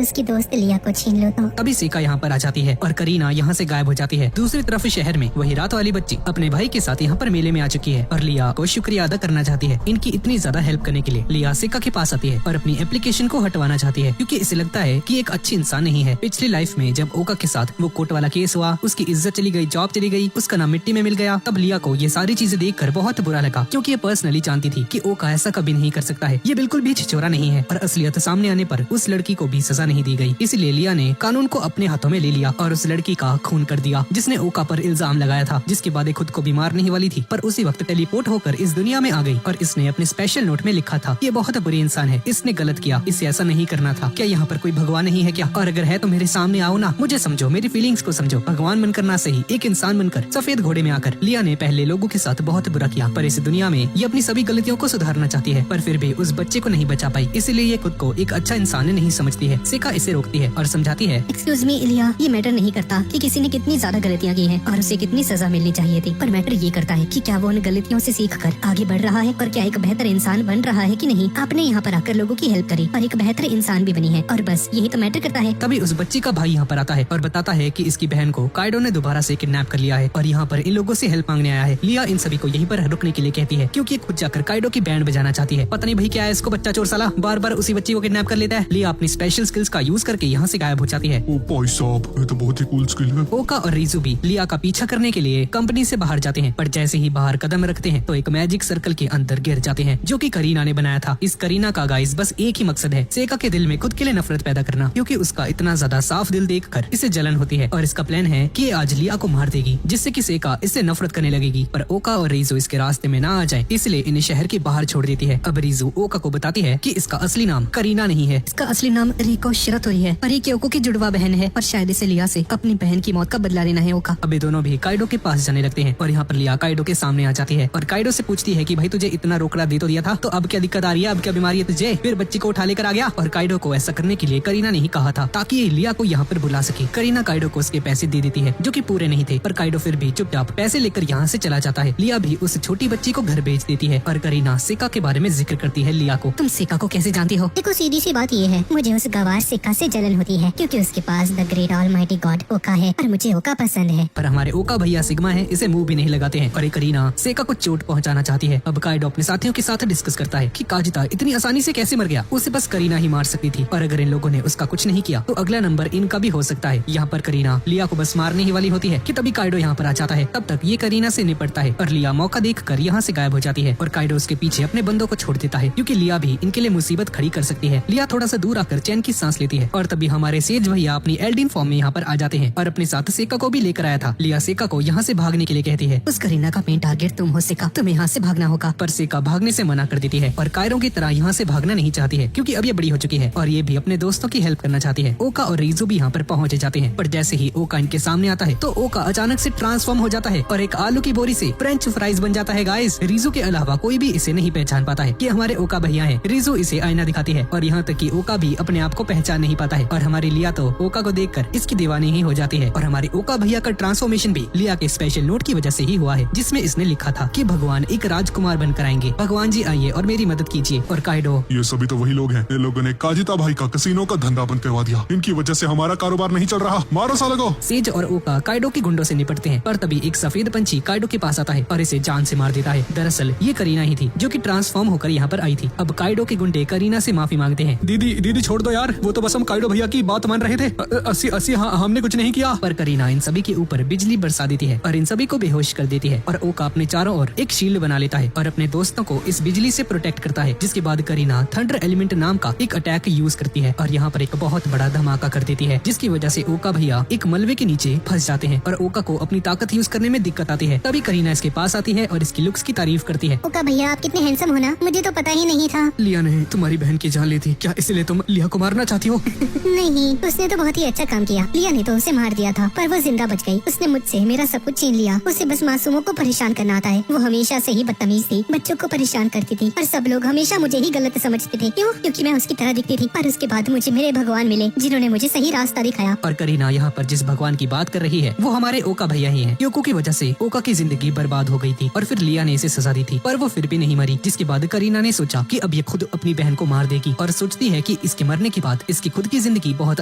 Speaker 3: उसकी दोस्त लिया को छीन लूं तो।
Speaker 1: तभी सेका यहाँ पर आ जाती है और करीना यहाँ से गायब हो जाती है। दूसरी तरफ शहर में वही रात वाली बच्ची अपने भाई के साथ यहाँ पर मेले में आ चुकी है और लिया को शुक्रिया अदा करना चाहती है इनकी इतनी ज्यादा हेल्प करने के लिए। लिया सेका के पास आती है और अपनी एप्लीकेशन को हटवाना चाहती है क्योंकि इसे लगता है कि एक अच्छी इंसान नहीं है। पिछली लाइफ में जब ओका के साथ वो कोर्ट वाला केस हुआ, उसकी इज्जत चली गई, जॉब चली गई, उसका नाम मिट्टी में मिल गया। तब लिया को ये सारी चीजें देखकर बहुत बुरा लगा क्योंकि ये पर्सनली जानती थी कि ओका ऐसा कभी नहीं कर सकता है, ये बिल्कुल भी छिछोरा नहीं है। और असलियत सामने आने पर उस लड़की को भी सजा नहीं दी गई। इसलिए लिया ने कानून को अपने हाथों में ले लिया और उस लड़की का खून कर दिया जिसने ओका पर इल्जाम लगाया था। जिसके बाद खुद को भी मारने ही वाली थी पर उसी वक्त टेलीपोर्ट होकर इस दुनिया में आ गई और इसने अपने स्पेशल नोट में लिखा था, ये बहुत बुरी इंसान है, इसने गलत किया, इसे ऐसा नहीं करना था। क्या यहाँ पर कोई भगवान नहीं है क्या? और अगर है तो मेरे सामने आओ ना, मुझे समझो, मेरी फीलिंग्स को समझो। भगवान बनकर ना सही, एक इंसान बनकर सफेद घोड़े में आकर लिया ने पहले लोगों के साथ बहुत बुरा किया पर इस दुनिया में ये अपनी सभी गलतियों को सुधारना चाहती है पर फिर भी उस बच्चे को नहीं बचा पाई। इसीलिए ये खुद को एक अच्छा इंसान नहीं समझती है। सेका इसे रोकती है और समझाती है,
Speaker 3: एक्सक्यूज मी लिया, ये मैटर नहीं करता कि किसी ने कितनी ज्यादा गलतियाँ की हैं और उसे कितनी सजा मिलनी चाहिए थी, पर मैटर ये करता है कि क्या वो उन गलतियों से सीख कर आगे बढ़ रहा है और क्या एक बेहतर इंसान बन रहा है कि नहीं। आपने यहाँ पर आकर लोगों की हेल्प करी और एक बेहतर इंसान भी बनी है और बस यही तो मैटर करता है।
Speaker 1: तभी उस बच्ची का भाई यहाँ पर आता है और बताता है कि इसकी बहन को काइडो ने दोबारा से किडनैप कर लिया है और यहाँ पर इन लोगों से हेल्प मांगने आया है। लिया इन सभी को यहीं पर रुकने के लिए कहती है क्योंकि खुद जाकर काइडो की बैंड बजाना चाहती है। पता नहीं भाई क्या है इसको, बच्चा चोर साला बार बार उसी बच्ची को किडनैप कर लेता है। लिया अपनी स्पेशल स्किल्स का यूज करके यहाँ से गायब हो जाती है।
Speaker 2: ओ भाई साहब, ये तो बहुत ही कूल स्किल है।
Speaker 1: ओका और रीजू भी लिया का पीछा करने के लिए कंपनी से बाहर जाते हैं पर जैसे ही बाहर कदम रखते हैं तो एक मैजिक सर्कल के अंदर गिर जाते हैं जो कि करीना ने बनाया था। इस करीना का गाइस बस एक ही मकसद है, सेका के दिल में खुद के लिए नफरत पैदा करना क्योंकि उसका इतना ज्यादा साफ दिल देखकर इसे जलन होती है और इसका प्लान है कि आज लिया को मार देगी जिससे कि सेका इससे नफरत करने लगेगी। पर ओका और रीजू इसके रास्ते में ना आ जाए इसलिए इन्हें शहर के बाहर छोड़ देती है। अब रीजू ओका को बताती है कि इसका असली नाम करीना नहीं है,
Speaker 3: इसका असली नाम रिको शिरतोई है और ये क्योको की जुड़वा बहन है और शायद इसे लिया से अपनी बहन की मौत का बदला लेना है ओका।
Speaker 1: अब ये दोनों भी काइडो के पास जाने लगते हैं और यहाँ पर लिया काइडो के सामने आ जाती है और काइडो से पूछती है कि भाई तुझे इतना रोकड़ा दे तो दिया था तो अब क्या दिक्कत आ रही है, अब क्या बीमारी है तुझे? फिर बच्ची को उठा लेकर आ गया और काइडो को ऐसा करने के लिए करीना ने ही कहा था ताकि ये लिया को यहाँ पर बुला सके। करीना काइडो को उसके पैसे दे देती है जो कि पूरे नहीं थे पर काइडो फिर भी चुपचाप पैसे लेकर यहाँ से चला जाता है। लिया भी उस छोटी बच्ची को घर भेज देती है और करीना सेका के बारे में जिक्र करती है लिया को।
Speaker 3: तुम सेका को कैसे जानती हो? देखो सीधी सी बात ये है, मुझे उस गवार सेका से जलन होती है क्योंकि उसके पास द ग्रेट ऑलमाइटी गॉड ओका है और मुझे ओका पसंद है।
Speaker 1: पर हमारे ओका भैया सिग्मा है, इसे मुंह भी नहीं लगाते हैं और करीना सेका को चोट पहुंचाना चाहती है। अब काइडो अपने साथियों के साथ डिस्कस करता है कि काजिता इतनी आसानी से कैसे मर गया, उसे बस करीना ही मार सकती थी और अगर इन लोगों ने उसका कुछ नहीं किया तो अगला नंबर इनका भी हो सकता है। यहाँ पर करीना लिया को बस मारने ही वाली होती है कि तभी काइडो यहाँ पर आ जाता है। तब तक ये करीना से निपटता है और लिया मौका देखकर यहाँ से गायब हो जाती है और काइडो उसके पीछे अपने बंदों को छोड़ देता है क्योंकि लिया भी इनके लिए मुसीबत खड़ी कर सकती है। लिया थोड़ा सा दूर आकर चैन की सांस लेती है और तभी हमारे सेज भैया अपनी एल्डिन फॉर्म में यहाँ पर आ जाते हैं और अपने साथ सेका को भी लेकर आया था। लिया सेका को यहाँ से भागने के लिए कहती है,
Speaker 3: उस करीना का मेन टारगेट तुम हो सेका, तुम्हें यहाँ से भागना होगा।
Speaker 1: पर सेका भागने से मना कर देती है और कायरों की तरह यहाँ से भागना नहीं चाहती है क्योंकि अब ये बड़ी हो चुकी है और ये भी अपने दोस्तों की हेल्प करना चाहती है। ओका और रीजू भी यहाँ पर पहुँच जाते हैं पर जैसे ही ओका इनके सामने आता है तो ओका अचानक से ट्रांसफॉर्म हो जाता है और एक आलू की बोरी से फ्रेंच फ्राइज बन जाता है। गाइस, रीजू के अलावा कोई भी इसे नहीं पहचान पाता है कि हमारे ओका भैया है। रीजू इसे आईना दिखाती है और यहाँ तक कि ओका भी अपने आप को पहचान नहीं पाता है और हमारी लिया तो ओका को देखकर इसकी दीवानी ही हो जाती है। और हमारे ओका भैया का ट्रांसफॉर्मेशन भी लिया के स्पेशल नोट की वजह से ही हुआ है जिसमें इसने लिखा था कि भगवान एक राजकुमार बनकर आएंगे, भगवान जी आइए और मेरी मदद कीजिए। और काइडो,
Speaker 2: ये सभी तो वही लोग हैं, इन लोगों ने काजिता भाई का कसीनो का धंधा बंद बंद करवा दिया। इनकी वजह से हमारा कारोबार नहीं चल रहा। मारो साले को।
Speaker 1: सेज और ओका काइडो के गुंडों से निपटते हैं, पर तभी एक सफेद पंछी काइडो के पास आता है और इसे जान से मार देता है। दरअसल ये करीना ही थी जो कि ट्रांसफॉर्म होकर यहाँ पर आई थी। अब काइडो के गुंडे करीना से माफी मांगते हैं।
Speaker 4: दीदी छोड़ दो यार, वो तो बस हम काइडो भैया की बात मान रहे थे। अस्सी हमने कुछ नहीं किया।
Speaker 1: पर करीना इन सभी के ऊपर बिजली बरसा देती है और इन सभी को बेहोश कर देती है। और ओका अपने चारों ओर एक शील्ड बना लेता है और अपने दोस्तों को इस बिजली से प्रोटेक्ट करता है। जिसके बाद करीना थंडर एलिमेंट नाम का एक अटैक यूज करती है और यहाँ पर एक बहुत बड़ा धमाका कर देती है, जिसकी वजह से ओका भैया एक मलबे के नीचे फंस जाते हैं और ओका को अपनी ताकत यूज करने में दिक्कत आती है। तभी करीना इसके पास आती है और इसकी लुक्स की तारीफ करती है।
Speaker 3: ओका भैया आप कितने हैंडसम हो ना, मुझे तो पता ही नहीं था।
Speaker 4: लिया ने तुम्हारी बहन की जान ली थी क्या, इसलिए तुम लिया को मारना चाहती हो?
Speaker 3: नहीं, उसने तो बहुत ही अच्छा काम किया। लिया ने तो उसे मार दिया था पर वो जिंदा बच गई। उसने मुझसे मेरा सब कुछ छीन लिया। उसे बस मासूमों को परेशान करना आता है। वो हमेशा से ही बदतमीज थी, बच्चों को परेशान करती थी और सब लोग हमेशा मुझे ही गलत समझते थे। क्यों? क्योंकि मैं उसकी तरह दिखती थी। पर उसके बाद मुझे मेरे भगवान मिले जिन्होंने मुझे सही रास्ता दिखाया।
Speaker 1: और करीना यहाँ पर जिस भगवान की बात कर रही है वो हमारे ओका भैया ही हैं। योको की वजह से ओका की जिंदगी बर्बाद हो गई थी और फिर लिया ने इसे सजा दी थी, पर वो फिर भी नहीं मरी। जिसके बाद करीना ने सोचा कि अब ये खुद अपनी बहन को मार देगी और सोचती है कि इसके मरने के बाद इसकी खुद की जिंदगी बहुत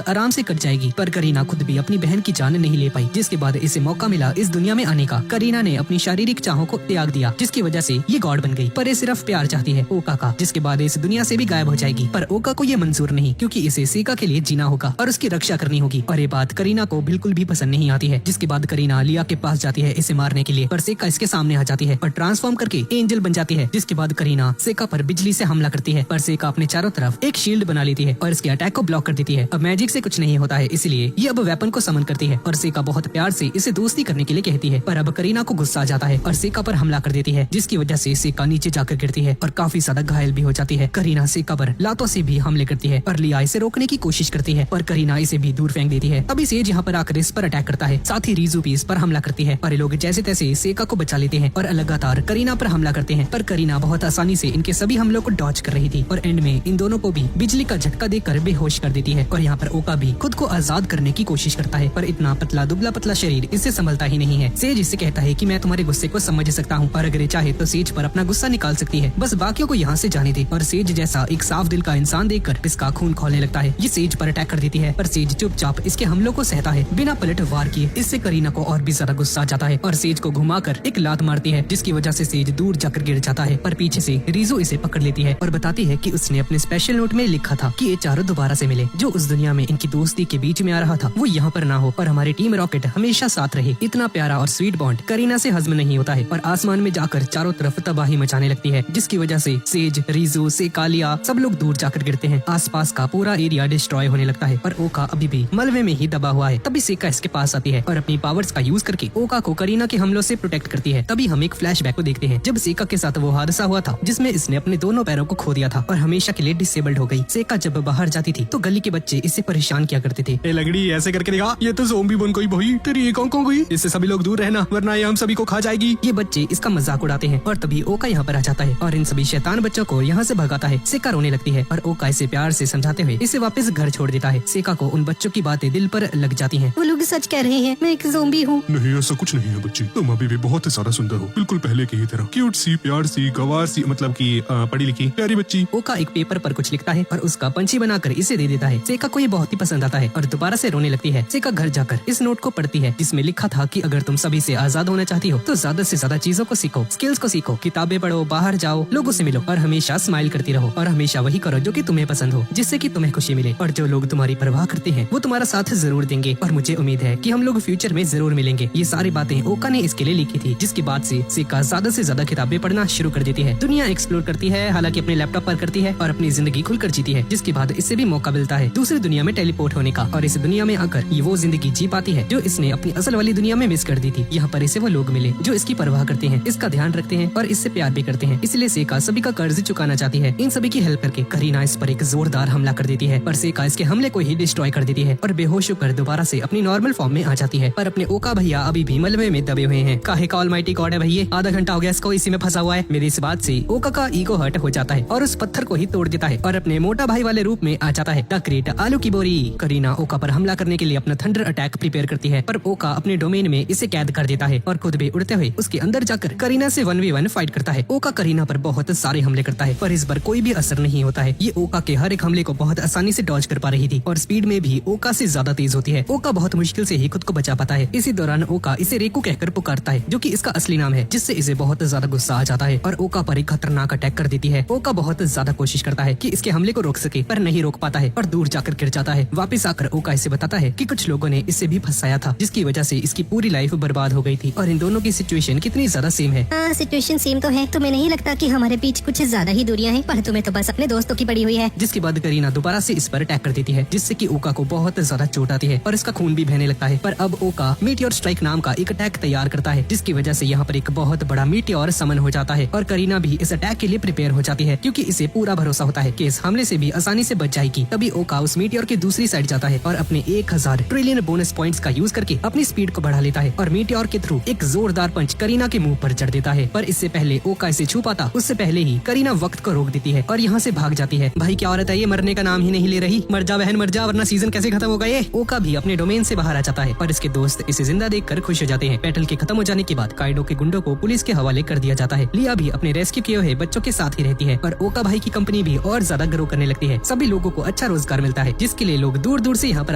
Speaker 1: आराम से कट जाएगी। पर करीना खुद भी अपनी बहन की जान नहीं ले पाई। जिसके बाद इसे मौका मिला इस दुनिया में आने का। करीना ने अपनी शारीरिक चाहों को त्याग दिया, जिसकी वजह से ये गॉड बन गई। पर ये सिर्फ प्यार चाहती है ओका का, जिसके बाद इस दुनिया से भी गायब हो जाएगी। पर ओका को ये मंजूर नहीं, क्योंकि इसे सेका के लिए जीना होगा और उसकी रक्षा करनी होगी। और ये बात करीना को बिल्कुल भी पसंद नहीं आती है। जिसके बाद करीना लिया के पास जाती है इसे मारने के लिए, पर सेका इसके सामने आ जाती है और ट्रांसफॉर्म करके एंजल बन जाती है। जिसके बाद करीना सेका पर बिजली से हमला करती है, पर सेका अपने चारों तरफ एक शील्ड बना लेती है और इसके अटैक को ब्लॉक कर देती है। अब मैजिक से कुछ नहीं होता है, इसलिए ये अब वेपन को समन करती है और सेका बहुत प्यार से इसे दोस्ती करने के लिए कहती है। पर अब करीना को गुस्सा आ जाता है और सेका पर हमला कर देती है, जिसकी वजह से सेका नीचे जाकर गिरती है और काफी ज्यादा घायल भी हो जाती है। करीना सेका पर लातों से भी हमले करती है और लिया इसे रोकने की कोशिश करती है, पर करीना इसे भी दूर फेंक देती है। तभी सेज यहाँ पर आकर इस पर अटैक करता है, साथ ही रीजू भी इस पर हमला करती है और ये लोग जैसे तैसे सेका को बचा लेते हैं और लगातार करीना पर हमला करते हैं। पर करीना बहुत आसानी से इनके सभी हमलों को डॉज कर रही थी और एंड में इन दोनों को भी बिजली का झटका देकर बेहोश कर देती है। और यहाँ पर ओका भी खुद को आजाद करने की कोशिश करता है, पर इतना पतला दुबला पतला शरीर इससे संभलता ही नहीं है। सेज इससे कहता है कि मैं तुम्हारे गुस्से को समझ सकता हूँ और अगर ये चाहे तो सेज पर अपना गुस्सा निकाल सकती है, बस बाकियों को यहाँ से जाने दे। और सेज जैसा एक साफ दिल का इंसान देखकर इसका खून खौलने लगता है। ये सेज पर अटैक कर देती है, पर सेज चुपचाप इसके हमलों को सहता है बिना पलट वार किए। इससे करीना को और भी ज्यादा गुस्सा आ जाता है और सेज को घुमाकर एक लात मारती है, जिसकी वजह से सेज दूर जाकर गिर जाता है। पर पीछे से रीजू इसे पकड़ लेती है और बताती है कि उसने अपने स्पेशल नोट में लिखा था कि ये चारों दोबारा से मिले। जो उस दुनिया में इनकी दोस्ती के बीच में आ रहा था वो यहाँ पर ना हो और हमारी टीम रॉकेट हमेशा साथ रहे। इतना प्यारा और स्वीट बॉन्ड करीना से हजम नहीं होता है और आसमान में जाकर चारों तरफ तबाही मचाने लगती है, जिसकी वजह से सेज, रीजू, सेकालिया सब लोग दूर जाकर गिरते हैं। आसपास का पूरा एरिया डिस्ट्रॉय होने लगता है पर ओका अभी भी मलबे में ही दबा हुआ है। तभी सेका इसके पास आती है और अपनी पावर्स का यूज करके ओका को करीना के हमलों से प्रोटेक्ट करती है। तभी हम एक फ्लैशबैक को देखते हैं जब सेका के साथ वो हादसा हुआ था जिसमें इसने अपने दोनों पैरों को खो दिया था और हमेशा के लिए डिसेबल्ड हो गई। सेका जब बाहर जाती थी तो गली के बच्चे इसे परेशान किया करते थे।
Speaker 4: ए लगड़ी ऐसे करके देखा, ये तो ज़ोंबी बन गई भाई, तेरी ये कौन गई, इससे सभी लोग दूर रहना वरना ये हम सभी को खा जाएगी।
Speaker 1: ये बच्चे इसका मजाक उड़ाते हैं और तभी ओका यहाँ पर आ जाता है और इन सभी शैतान बच्चों को यहाँ से भगाता है। सेका रोने लगती है और ओका इसे प्यार से समझाते हुए इसे वापस घर छोड़ देता है। सेका को उन बच्चों की बातें दिल पर लग जाती हैं।
Speaker 3: वो लोग सच कह रहे हैं, मैं एक ज़ोंबी हूँ।
Speaker 2: नहीं ऐसा कुछ नहीं है बच्ची, तुम अभी भी बहुत ज्यादा सुंदर हो, बिल्कुल पहले की ही तरह, क्यूट सी, प्यार सी, गवार सी, मतलब की पढ़ी लिखी प्यारी बच्ची।
Speaker 1: ओका एक पेपर पर कुछ लिखता है और उसका पंछी बनाकर इसे दे देता है। सेका को ये बहुत ही पसंद आता है और दोबारा से रोने लगती है। सेका घर जाकर इस नोट को पढ़ती है जिसमें लिखा था कि अगर तुम सभी से आजाद होना चाहती हो तो ज्यादा से ज्यादा चीजों को सीखो, स्किल्स को सीखो, किताबें पढ़ो, बाहर जाओ, लोगों से मिलो और हमेशा स्माइल करती रहो और हमेशा वही करो जो कि तुम्हें पसंद हो, जिससे कि तुम्हें खुशी मिले। और जो लोग तुम्हारी परवाह करते हैं वो तुम्हारा साथ जरूर देंगे और मुझे उम्मीद है कि हम लोग फ्यूचर में जरूर मिलेंगे। ये सारी बातें ओका ने इसके लिए लिखी थी, जिसके बाद से सेका ज्यादा से ज्यादा किताबें पढ़ना शुरू कर देती है, दुनिया एक्सप्लोर करती है, हालांकि अपने लैपटॉप पर करती है और अपनी जिंदगी खुलकर जीती है। जिसके बाद इससे भी मौका मिलता है दूसरी दुनिया में टेलीपोर्ट होने का और इस दुनिया में आकर ये वो जिंदगी जी पाती है जो इसने अपनी असल वाली दुनिया में मिस कर दी थी। यहाँ पर इसे वो लोग मिले जो इसकी परवाह करते हैं, इसका ध्यान रखते हैं और इससे प्यार भी करते हैं। इसलिए सेका सभी का कर्ज चुकाना चाहती है। इन सभी की हेल्प करके करीना इस पर एक जोरदार हमला कर देती है पर सेका इसके हमले को ही डिस्ट्रॉय कर देती है और बेहोश होकर दोबारा से अपनी नॉर्मल फॉर्म में आ जाती है। पर अपने ओका भैया अभी भी मलबे में दबे हुए हैं। काहे का ऑलमाइटी गॉड है भैया, आधा घंटा हो गया इसको इसी में फंसा हुआ है। मेरी इस बात से ओका का ईगो हर्ट हो जाता है और उस पत्थर को ही तोड़ देता है और अपने मोटा भाई वाले रूप में आ जाता है, द ग्रेट आलू की बोरी। करीना ओका पर हमला करने के लिए अपना थंडर अटैक प्रिपेयर करती है पर ओका अपने डोमेन में इसे कैद कर देता है और खुद भी उड़ते हुए उसके अंदर जाकर करीना से 1v1 फाइट करता है। ओका करीना पर बहुत सारे हमले करता है पर इस बार कोई भी असर नहीं होता है। ये ओका के हर एक हमले को बहुत आसानी से डॉज कर पा रही थी और स्पीड में भी ओका से ज्यादा तेज होती है। ओका बहुत मुश्किल से ही खुद को बचा पाता है। इसी दौरान ओका इसे रेकू कहकर पुकारता है, जो कि इसका असली नाम है, जिससे इसे बहुत ज्यादा गुस्सा आ जाता है और ओका पर एक खतरनाक अटैक कर देती है। ओका बहुत ज्यादा कोशिश करता है कि इसके हमले को रोक सके, पर नहीं रोक पाता है और दूर जाकर गिर जाता है। वापस आकर ओका इसे बताता है कि कुछ लोगों ने इसे भी फंसाया था, जिसकी वजह से इसकी पूरी लाइफ बर्बाद हो गई थी। और इन दोनों की सिचुएशन कितनी ज्यादा सेम है।
Speaker 3: हाँ, सिचुएशन सेम तो है। तुम्हें नहीं लगता कि हमारे बीच कुछ ज्यादा ही दूरियां हैं? पर तुम्हें तो बस अपने दोस्तों की पड़ी हुई है।
Speaker 1: जिसके बाद करीना दोबारा से इस पर अटैक कर देती है, जिससे कि ओका को बहुत ज्यादा चोट आती है और इसका खून भी बहने लगता है। पर अब ओका मीटियोर स्ट्राइक नाम का एक अटैक तैयार करता है, जिसकी वजह से यहाँ पर एक बहुत बड़ा मीटियोर समन हो जाता है और करीना भी इस अटैक के लिए प्रिपेयर हो जाती है, क्योंकि इसे पूरा भरोसा होता है कि इस हमले से भी आसानी से बच जाएगी। तभी ओका उस मीटियोर की दूसरी साइड जाता है और अपने 1000 ट्रिलियन बोनस पॉइंट्स का यूज करके अपनी स्पीड को बढ़ा लेता है और मीटियोर के थ्रू एक जोरदार पंच करीना के मुंह पर जड़ देता है। पर इससे पहले ओका इसे छू पाता, उससे पहले ही करीना वक्त को रोक देती है और यहाँ से भाग जाती है। भाई क्या औरत है ये, मरने का नाम ही नहीं ले रही। मर जा बहन मर जा, वरना सीजन कैसे खत्म होगा ये। ओका भी अपने डोमेन से बाहर आ जाता है और इसके दोस्त इसे जिंदा देखकर खुश हो जाते हैं। बैटल के खत्म हो जाने के बाद काइडो के गुंडों को पुलिस के हवाले कर दिया जाता है। लिया भी अपने रेस्क्यू किए हुए बच्चों के साथ ही रहती है और ओका भाई की कंपनी भी और ज्यादा ग्रो करने लगती है। सभी लोगों को अच्छा रोजगार मिलता है, जिसके लिए लोग दूर दूर से यहाँ पर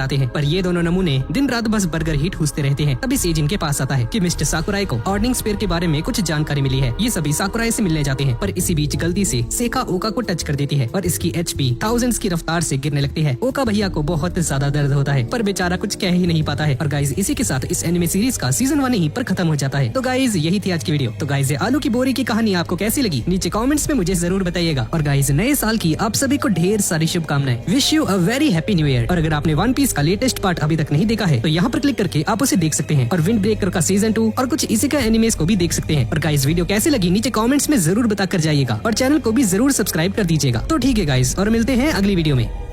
Speaker 1: आते हैं। पर ये दोनों नमूने दिन रात बस बर्गर ही ठूसते रहते हैं। तभी सेज इनके पास आता है कि मिस्टर साकुराई को ऑर्डनिंग स्पेयर के बारे में कुछ जानकारी मिली है। ये सभी साकुराई से मिलने जाते हैं, पर इसी बीच गलती से सेका ओका को टच कर देती है और इसकी HP थाउजेंड्स की रफ्तार से गिरने लगती है। ओका भैया को बहुत ज्यादा दर्द होता है, पर बेचारा कुछ कह ही नहीं पाता है। और गाइज इसी के साथ इस एनिमे सीरीज का सीजन 1 यहीं पर खत्म हो जाता है। तो गाइज यही थी आज की वीडियो। तो गाइज आलू की बोरी की कहानी आपको कैसी लगी नीचे कमेंट्स में मुझे जरूर बताइएगा। और गाइज नए साल की आप सभी को ढेर सारी शुभकामनाएं। Wish you a very happy new year. और अगर आपने वन पीस का लेटेस्ट पार्ट अभी तक नहीं देखा है तो यहाँ पर क्लिक करके आप उसे देख सकते हैं और विंड ब्रेकर का सीजन 2 और कुछ इसी का एनिमेस को भी देख सकते हैं। और गाइज वीडियो कैसी लगी नीचे कमेंट्स में जरूर बताकर जाइएगा और चैनल को भी जरूर सब्सक्राइब कर दीजिएगा। तो ठीक है गाइज, और मिलते हैं अगली वीडियो में।